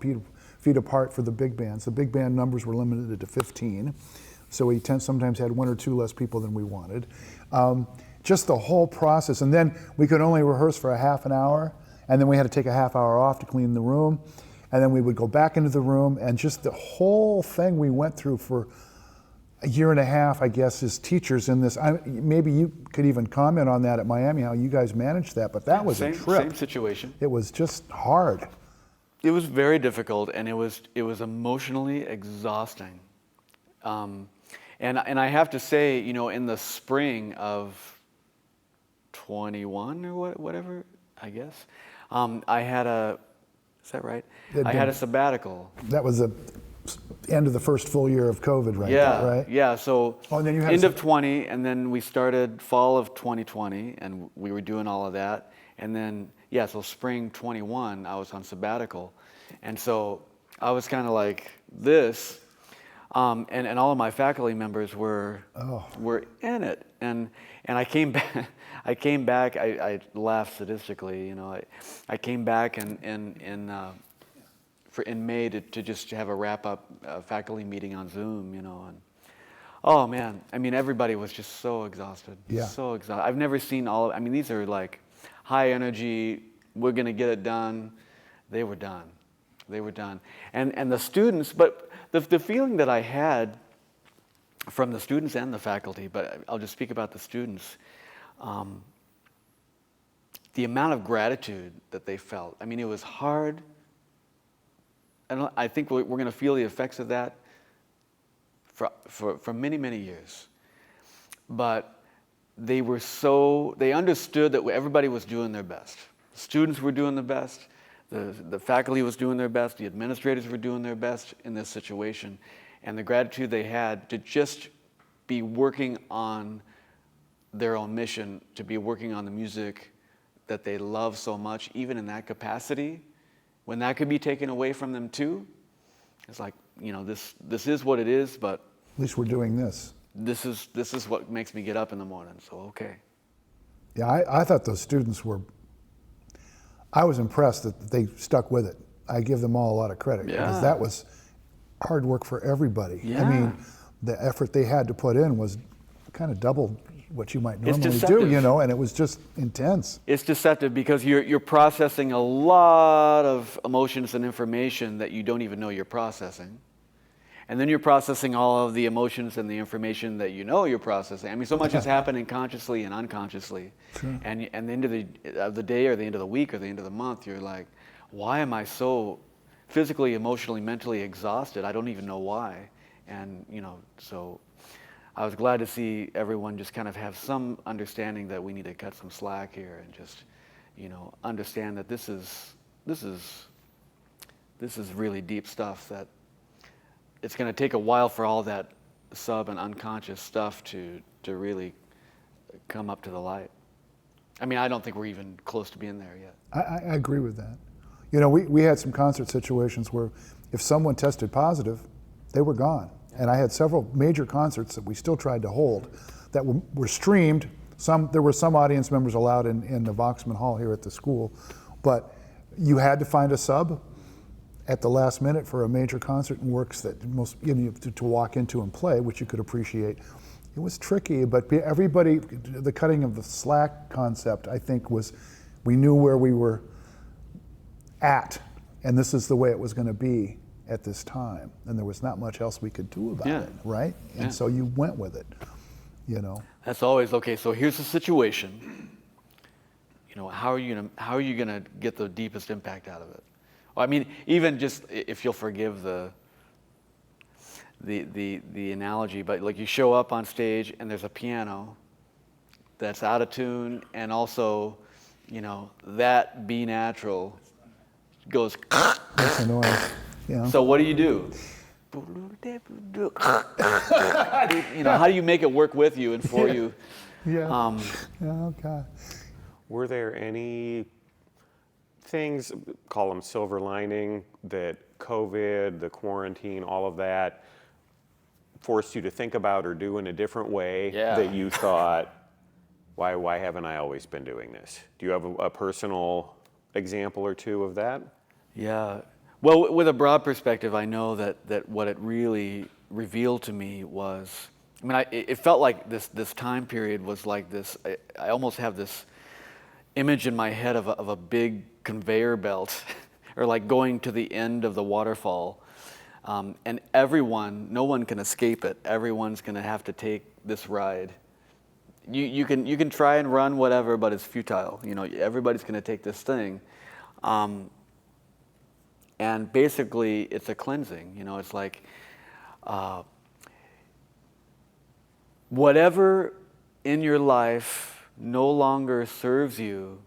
feet apart for the big bands. The big band numbers were limited to 15. So we sometimes had 1 or 2 less people than we wanted. Just the whole process. And then we could only rehearse for a half an hour. And then we had to take a half hour off to clean the room. And then we would go back into the room. And just the whole thing we went through for a year and a half, I guess, as teachers in this. Maybe you could even comment on that at Miami, how you guys managed that. But that was a trip. Same situation. It was just hard. It was very difficult, and it was emotionally exhausting. And I have to say, in the spring of 21 or whatever, I guess, I had is that right? I had a sabbatical. That was the end of the first full year of COVID, right? Yeah, so and then you had end of 20, and then we started fall of 2020, and we were doing all of that. And then, so spring 21, I was on sabbatical. And so I was kind of like this, and all of my faculty members were in it. And I came back. I laugh sadistically, I came back in May to just have a wrap-up faculty meeting on Zoom, and oh man, everybody was just so exhausted. Yeah. So exhausted. I've never seen these are like high energy, we're gonna get it done. They were done. And the students, but the feeling that I had from the students and the faculty, but I'll just speak about the students, the amount of gratitude that they felt. It was hard. I think we're going to feel the effects of that for many, many years. But they understood that everybody was doing their best. Students were doing the best. The faculty was doing their best, the administrators were doing their best in this situation, and the gratitude they had to just be working on their own mission, to be working on the music that they love so much, even in that capacity, when that could be taken away from them too. It's like, this is what it is, but At least we're doing this. this is what makes me get up in the morning, so okay. Yeah, I thought those students were, I was impressed that they stuck with it. I give them all a lot of credit because Yeah. that was hard work for everybody. I Yeah. mean, the effort they had to put in was kind of double what you might It's normally do, deceptive. and it was just intense. It's deceptive because you're processing a lot of emotions and information that you don't even know you're processing. And then you're processing all of the emotions and the information that you know you're processing. I mean, so much is happening consciously and unconsciously. Sure. And the end of the day or the end of the week or the end of the month, you're like, why am I so physically, emotionally, mentally exhausted? I don't even know why. And, so I was glad to see everyone just kind of have some understanding that we need to cut some slack here and just, understand that this is really deep stuff that it's going to take a while for all that sub and unconscious stuff to really come up to the light. I mean, I don't think we're even close to being there yet. I agree with that. We had some concert situations where if someone tested positive, they were gone. And I had several major concerts that we still tried to hold that were streamed. There were some audience members allowed in the Voxman Hall here at the school, but you had to find a sub at the last minute for a major concert in works that most to walk into and play, which you could appreciate. It was tricky, but everybody, the cutting of the slack concept, I think, was we knew where we were at, and this is the way it was going to be at this time, and there was not much else we could do about it, right? And so you went with it, That's always okay. So here's the situation. How are you gonna get the deepest impact out of it? Well, I mean, even just if you'll forgive the analogy, but like you show up on stage and there's a piano that's out of tune, and also, that B natural goes. That's a noise. So what do you do? How do you make it work with you and for you? Yeah. Okay. Were there any things, call them silver lining, that COVID, the quarantine, all of that forced you to think about or do in a different way that you thought, why haven't I always been doing this? Do you have a personal example or two of that? Yeah. Well, with a broad perspective, I know that what it really revealed to me was, it felt like this time period was like this. I almost have this image in my head of a big conveyor belt, or like going to the end of the waterfall, and no one can escape it. Everyone's going to have to take this ride. You can try and run whatever, but it's futile. Everybody's going to take this thing. And basically, it's a cleansing. It's like whatever in your life no longer serves you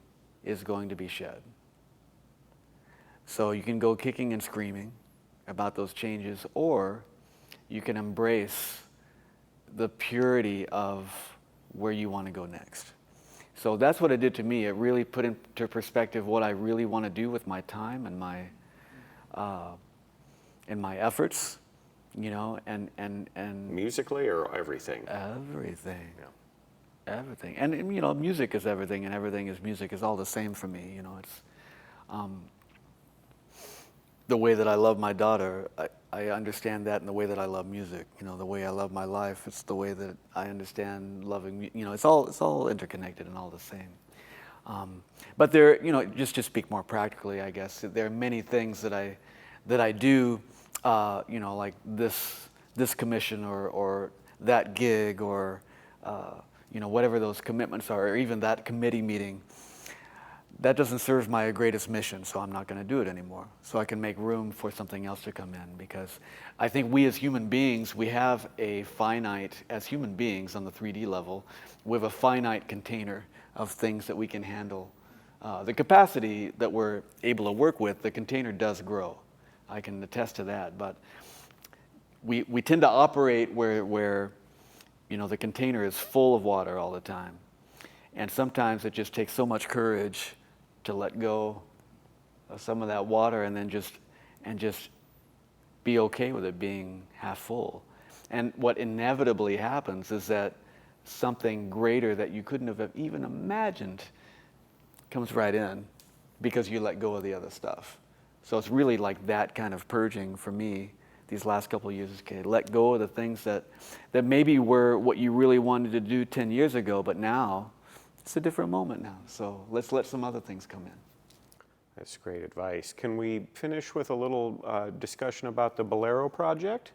is going to be shed. So you can go kicking and screaming about those changes, or you can embrace the purity of where you want to go next. So that's what it did to me. It really put into perspective what I really want to do with my time and my efforts, and Musically or everything? everything. Yeah. Everything. And music is everything, and everything is music is all the same for me. It's the way that I love my daughter, I understand that in the way that I love music. The way I love my life, it's the way that I understand loving. It's all interconnected and all the same. But there, just to speak more practically, I guess there are many things that I do, like this commission or that gig or whatever those commitments are, or even that committee meeting. That doesn't serve my greatest mission, so I'm not going to do it anymore. So I can make room for something else to come in, because I think we as human beings, we have a finite, as human beings on the 3D level, we have a finite container of things that we can handle the capacity that we're able to work with, the container does grow. I can attest to that. But we tend to operate where the container is full of water all the time. And sometimes it just takes so much courage to let go of some of that water and just be okay with it being half full. And what inevitably happens is that something greater that you couldn't have even imagined comes right in because you let go of the other stuff. So it's really like that kind of purging for me these last couple of years. Okay, let go of the things that maybe were what you really wanted to do 10 years ago, but now it's a different moment now. So let's let some other things come in. That's great advice. Can we finish with a little discussion about the Bolero project?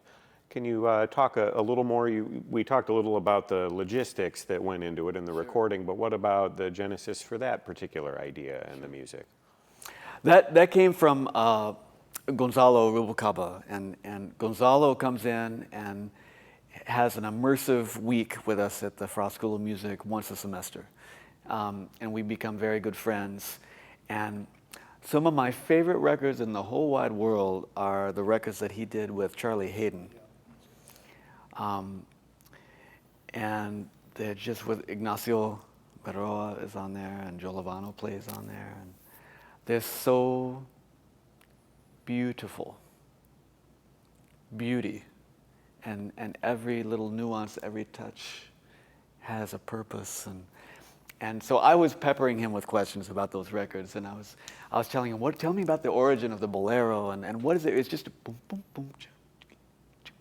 Can you talk a little more? We talked a little about the logistics that went into it in the recording, but what about the genesis for that particular idea and the music? That came from Gonzalo Rubalcaba, and Gonzalo comes in and has an immersive week with us at the Frost School of Music once a semester, and we become very good friends. And some of my favorite records in the whole wide world are the records that he did with Charlie Hayden. And they're just with Ignacio Berroa is on there, and Joe Lovano plays on there, and they're so beautiful. Beauty. And every little nuance, every touch has a purpose. And so I was peppering him with questions about those records, and I was telling him, tell me about the origin of the bolero, and what is it? It's just a boom, boom, boom,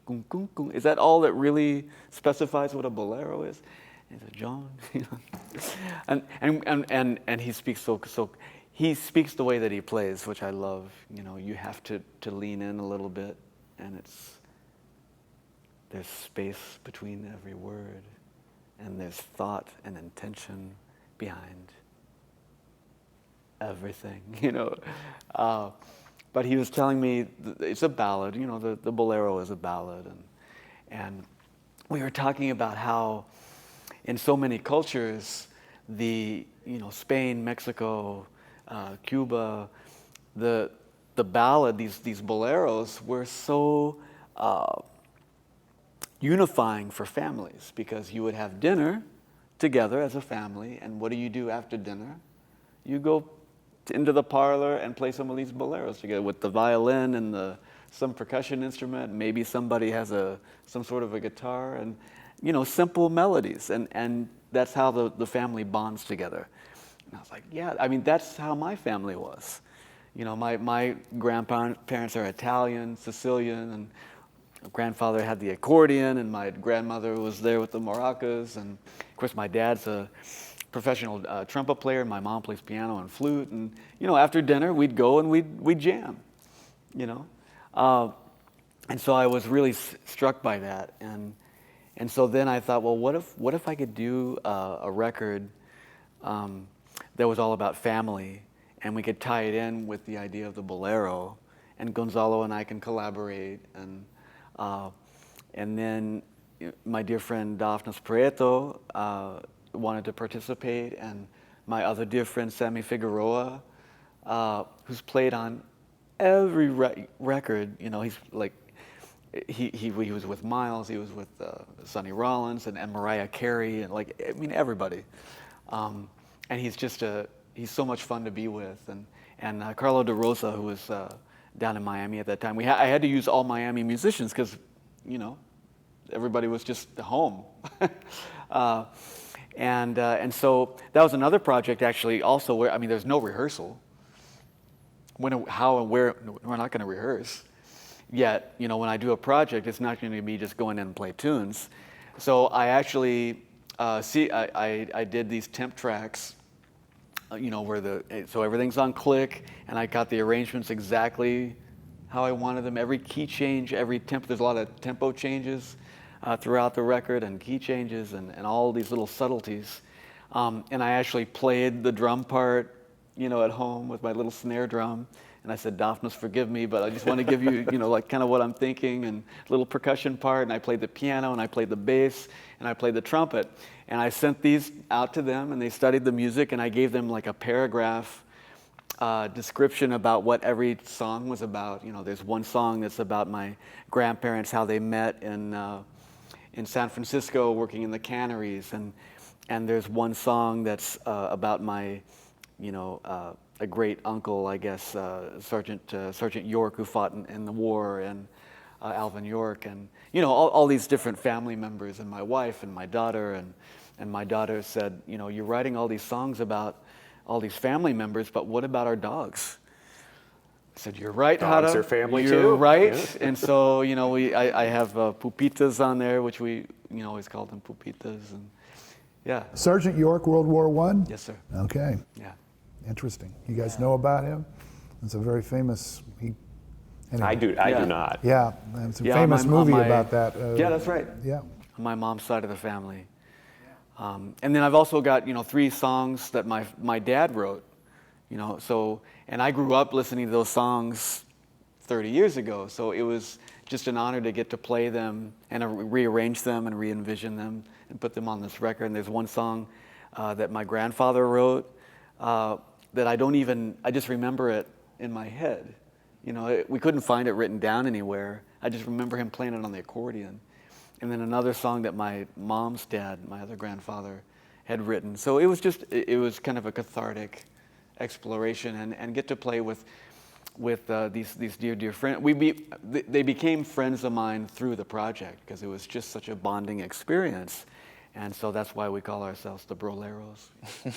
boom, boom, boom. Is that all that really specifies what a bolero is? And he said, John, and he speaks so he speaks the way that he plays, which I love. You have to lean in a little bit, and there's space between every word, and there's thought and intention behind everything, But he was telling me it's a ballad, the bolero is a ballad. And we were talking about how in so many cultures, Spain, Mexico, Cuba, the ballad, these boleros were so unifying for families, because you would have dinner together as a family, and what do you do after dinner? You go into the parlor and play some of these boleros together with the violin and some percussion instrument. Maybe somebody has some sort of a guitar, and simple melodies, and that's how the family bonds together. And I was like, yeah, that's how my family was. My grandparents are Italian, Sicilian, and my grandfather had the accordion, and my grandmother was there with the maracas, and of course my dad's a professional trumpet player, and my mom plays piano and flute, and after dinner we'd go and we'd jam, and so I was really struck by that, and so then I thought, well, what if I could do a record that was all about family, and we could tie it in with the idea of the bolero, and Gonzalo and I can collaborate, and then my dear friend Daphnis Prieto wanted to participate, and my other dear friend Sammy Figueroa, who's played on every record. He's like he was with Miles, he was with Sonny Rollins and Mariah Carey, and everybody. And he's so much fun to be with, and Carlo De Rosa, who was down in Miami at that time. I had to use all Miami musicians because everybody was just home. And so that was another project, actually, also where there's no rehearsal. When, how, and where, we're not going to rehearse. Yet, when I do a project, it's not going to be just going in and play tunes. So I actually I did these temp tracks, so everything's on click, and I got the arrangements exactly how I wanted them. Every key change, every tempo, there's a lot of tempo changes throughout the record, and key changes, and all these little subtleties. And I actually played the drum part, at home with my little snare drum, And I said, Daphnis, forgive me, but I just want to give you, like kind of what I'm thinking, and a little percussion part, and I played the piano, and I played the bass, and I played the trumpet. And I sent these out to them, and they studied the music, and I gave them like a paragraph description about what every song was about. There's one song that's about my grandparents, how they met in San Francisco working in the canneries, and there's one song that's about my, a great uncle, I guess, Sergeant York, who fought in the war, and Alvin York, and all these different family members, and my wife and my daughter, and my daughter said, you're writing all these songs about all these family members, but what about our dogs? I said, you're right, Dogs Hada. are family You're too. right. Yeah. And so, I have pupitas on there, which we, always call them pupitas, and yeah. Sergeant York, World War I? Yes, sir. Okay. Yeah. Interesting. You guys know about him? It's a very famous. Anyway. I do not. Yeah, it's a Yeah, famous movie my- about that. Yeah, that's right. Yeah. On my mom's side of the family. And then I've also got 3 songs that my dad wrote. And I grew up listening to those songs 30 years ago. So it was just an honor to get to play them and rearrange them and re-envision them and put them on this record. And there's one song that my grandfather wrote that I just remember it in my head. We couldn't find it written down anywhere. I just remember him playing it on the accordion. And then another song that my mom's dad, my other grandfather, had written. So it was kind of a cathartic exploration and get to play with these dear friends. They became friends of mine through the project because it was just such a bonding experience. And so that's why we call ourselves the Broleros.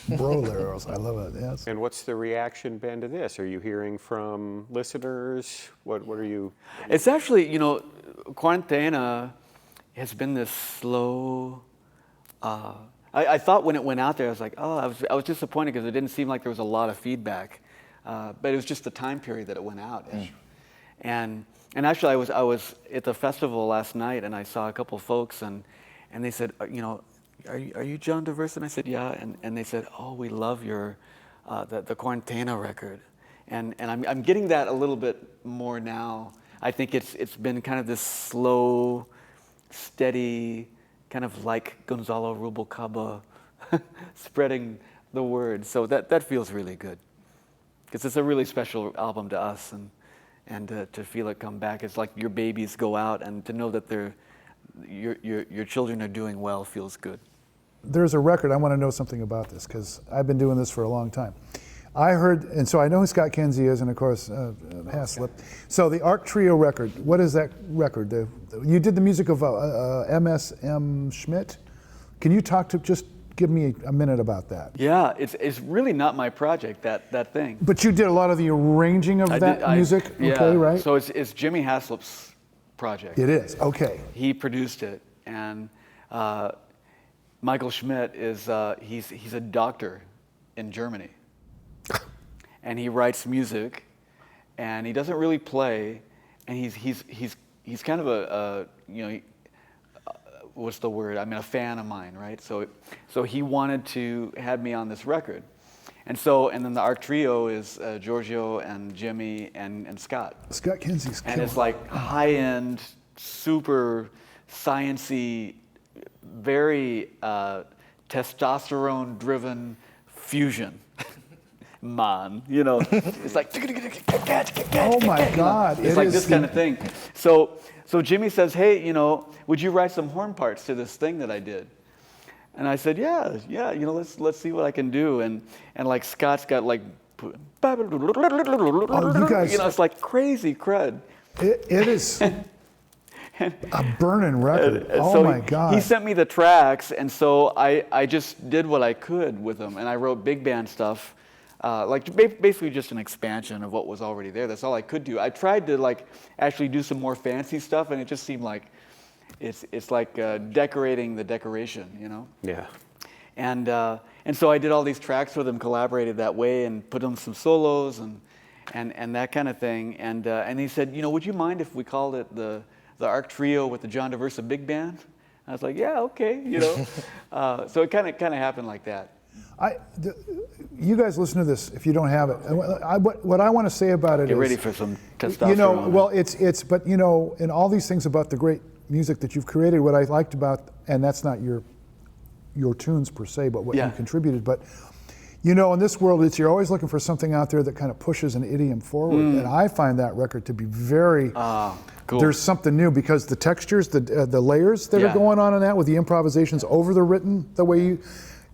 Broleros, I love it, yes. And what's the reaction been to this? Are you hearing from listeners? What are you? It's actually, Quarantena has been this slow. I thought when it went out there, I was like, I was disappointed because it didn't seem like there was a lot of feedback. But it was just the time period that it went out in. And actually, I was at the festival last night, and I saw a couple folks, and they said, are you John DeVersa? And I said, yeah. And they said, oh, we love your the Quarantena record. And I'm getting that a little bit more now. I think it's been kind of this slow, steady, kind of like Gonzalo Rubalcaba, spreading the word. So that feels really good, because it's a really special album to us, and to feel it come back. It's like your babies go out, and to know that your children are doing well feels good. There's a record, I want to know something about this, because I've been doing this for a long time. I heard, and so I know who Scott Kinsey is, and of course, Haslip. So the Arc Trio record, what is that record? You did the music of M.S.M. Schmidt. Can you just give me a minute about that? Yeah, it's really not my project, that thing. But you did a lot of the arranging of music, okay, right? So it's Jimmy Haslip's project. It is, okay. He produced it, and Michael Schmidt is he's a doctor in Germany, and he writes music, and he doesn't really play, and he's kind of a what's the word? I mean, a fan of mine, right? So he wanted to have me on this record, and then the Arc Trio is Giorgio and Jimmy and Scott. Scott Kinsey's and it's like high-end, super sciencey, very testosterone-driven fusion. Man, it's like oh my God, it's like this kind of thing. So Jimmy says, hey, would you write some horn parts to this thing that I did? And I said, yeah, let's see what I can do. And like Scott's got like, you guys, it's like crazy crud. It is a burning record. So my God. He sent me the tracks, and so I just did what I could with them, and I wrote big band stuff, basically just an expansion of what was already there. That's all I could do. I tried to actually do some more fancy stuff, and it just seemed like it's like decorating the decoration, Yeah. And so I did all these tracks with him, collaborated that way, and put on some solos and that kind of thing. And he said, would you mind if we called it the Arc Trio with the John DeVersa Big Band? I was like, yeah, okay, So it kind of happened like that. You guys listen to this if you don't have it. What I want to say about it is, Get ready for some testosterone. you know, well, but you know, in all these things about the great music that you've created, what I liked about, and that's not your tunes per se, but what you contributed, but you know, in this world, you're always looking for something out there that kind of pushes an idiom forward, and I find that record to be very. Cool. There's something new because the textures, the layers that are going on in that with the improvisations over the written, the way you.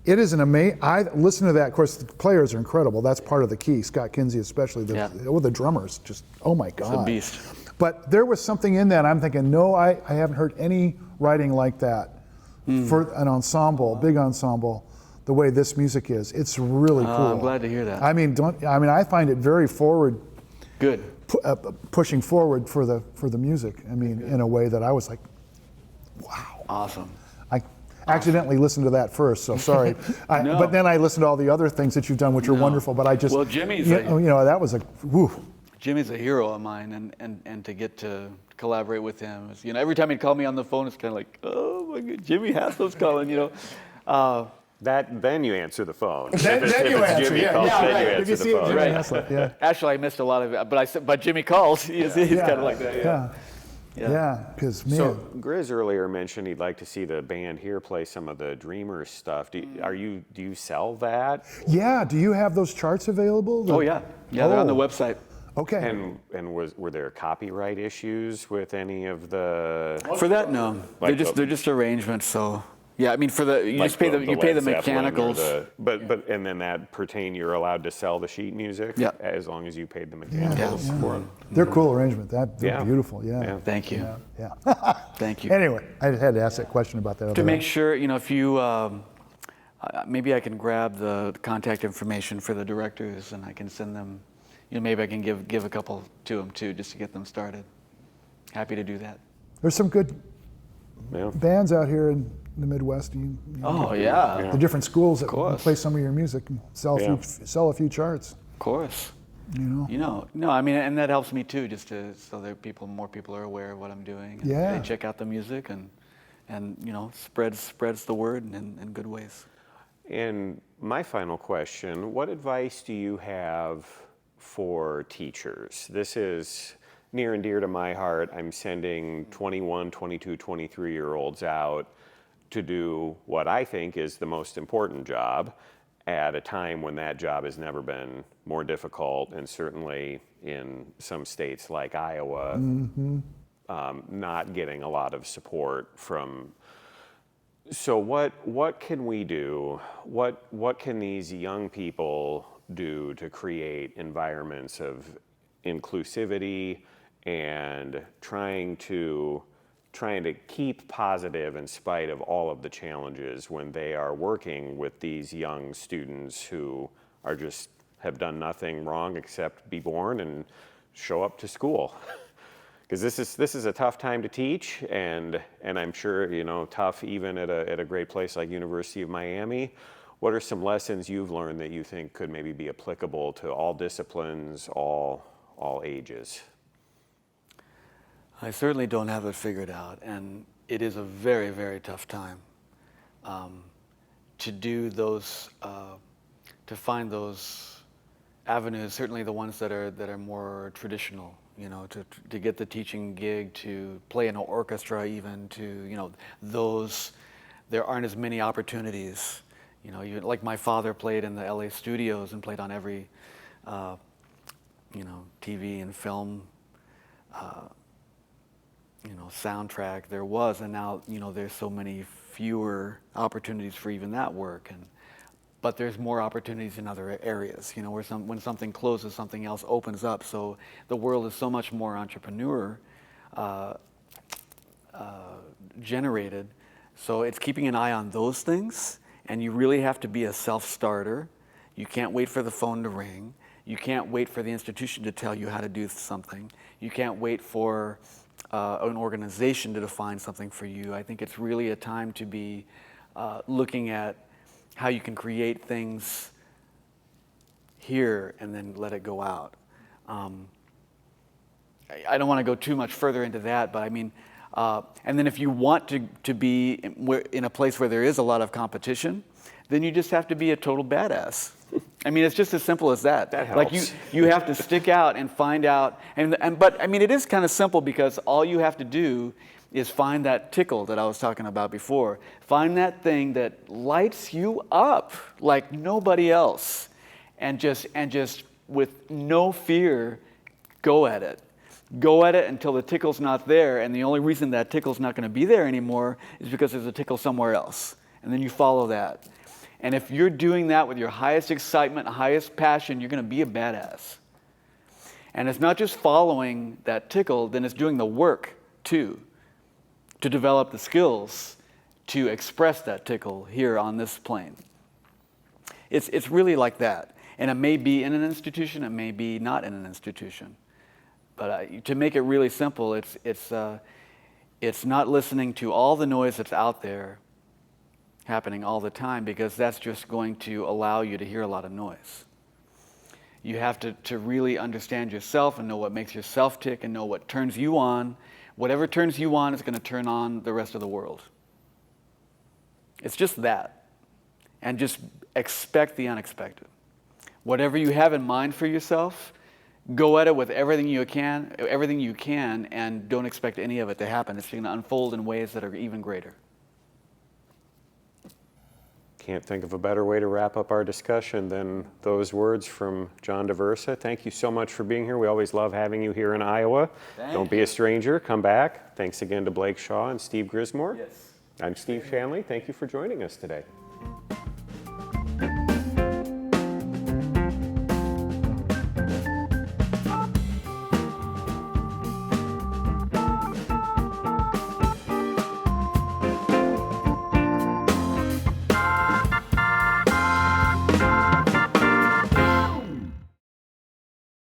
It is an amazing. I listen to that. Of course, the players are incredible. That's part of the key. Scott Kinsey, especially. The drummers, just oh my god. It's a beast. But there was something in that. I'm thinking, no, I haven't heard any writing like that for an ensemble, big ensemble, the way this music is. It's really cool. I'm glad to hear that. I mean, I find it very forward. Good. Pushing forward for the music. I mean, in a way that I was like, wow. Awesome. I accidentally listened to that first, so sorry. No. But then I listened to all the other things that you've done, which are wonderful. But I just Jimmy's you know, that was a woo. Jimmy's a hero of mine, and to get to collaborate with him, you know, every time he'd call me on the phone, it's kind of like, oh my God, Jimmy Hassel's calling, you know. Then you answer the phone. Then you answer. Jimmy Yeah, calls, yeah, then right. you If you answer see the it, phone. Jimmy Haslett, yeah. Actually, I missed a lot of it, but Jimmy calls. He's kind of like that. Yeah, because man. So Grizz earlier mentioned he'd like to see the band here play some of the Dreamers stuff. Do you sell that? Yeah, do you have those charts available? Oh yeah, they're on the website. Okay. And were there copyright issues with any of the? For that, no. Like they're just arrangements. So yeah, I mean, for the you like just pay the Led Zeppelin or mechanicals. but and then that you're allowed to sell the sheet music. Yeah. As long as you paid the mechanicals for it. They're cool arrangement. They're beautiful. Yeah. Thank you. Yeah. Thank you. Anyway, I just had to ask that question about that. To make sure, you know, if you maybe I can grab the contact information for the directors and I can send them. You know, maybe I can give a couple to them too, just to get them started. Happy to do that. There's some good bands out here in the Midwest. The different schools that play some of your music and sell a few charts. Of course. You know. No, I mean, and that helps me too, just so that more people are aware of what I'm doing. And they check out the music and you know, spreads the word in good ways. And my final question: what advice do you have for teachers? This is near and dear to my heart. I'm sending 21, 22, 23-year-olds out to do what I think is the most important job at a time when that job has never been more difficult, and certainly in some states like Iowa, not getting a lot of support from. So what can we do? What can these young people do to create environments of inclusivity and trying to keep positive in spite of all of the challenges when they are working with these young students who are just have done nothing wrong except be born and show up to school? Because this is a tough time to teach, and I'm sure, you know, tough even at a great place like University of Miami. What are some lessons you've learned that you think could maybe be applicable to all disciplines, all ages? I certainly don't have it figured out, and it is a very, very tough time to do those, to find those avenues. Certainly the ones that are more traditional. You know, to get the teaching gig, to play in an orchestra, even to, you know, there aren't as many opportunities. You know, like my father played in the LA studios and played on every, you know, TV and film, you know, soundtrack there was, and now, you know, there's so many fewer opportunities for even that work, but there's more opportunities in other areas, you know, when something closes, something else opens up. So the world is so much more entrepreneur generated. So it's keeping an eye on those things, and you really have to be a self-starter. You can't wait for the phone to ring. You can't wait for the institution to tell you how to do something. You can't wait for an organization to define something for you. I think it's really a time to be looking at how you can create things here and then let it go out. I don't want to go too much further into that, but I mean, and then if you want to be in a place where there is a lot of competition, then you just have to be a total badass. I mean, it's just as simple as that. That Like helps. you have to stick out and find out, but I mean, it is kind of simple because all you have to do is find that tickle that I was talking about before. Find that thing that lights you up like nobody else, and just with no fear, go at it. Go at it until the tickle's not there, and the only reason that tickle's not going to be there anymore is because there's a tickle somewhere else, and then you follow that. And if you're doing that with your highest excitement, highest passion, you're going to be a badass. And it's not just following that tickle, then it's doing the work too, to develop the skills to express that tickle here on this plane. It's really like that. And it may be in an institution, it may be not in an institution. But to make it really simple, it's not listening to all the noise that's out there happening all the time, because that's just going to allow you to hear a lot of noise. You have to really understand yourself and know what makes yourself tick and know what turns you on. Whatever turns you on is going to turn on the rest of the world. It's just that. And just expect the unexpected. Whatever you have in mind for yourself, go at it with everything you can, and don't expect any of it to happen. It's going to unfold in ways that are even greater. Can't think of a better way to wrap up our discussion than those words from John DeVersa. Thank you so much for being here. We always love having you here in Iowa. Don't be a stranger. Come back. Thanks again to Blake Shaw and Steve Grismore. Yes. I'm Steve Shanley. Thank you for joining us today.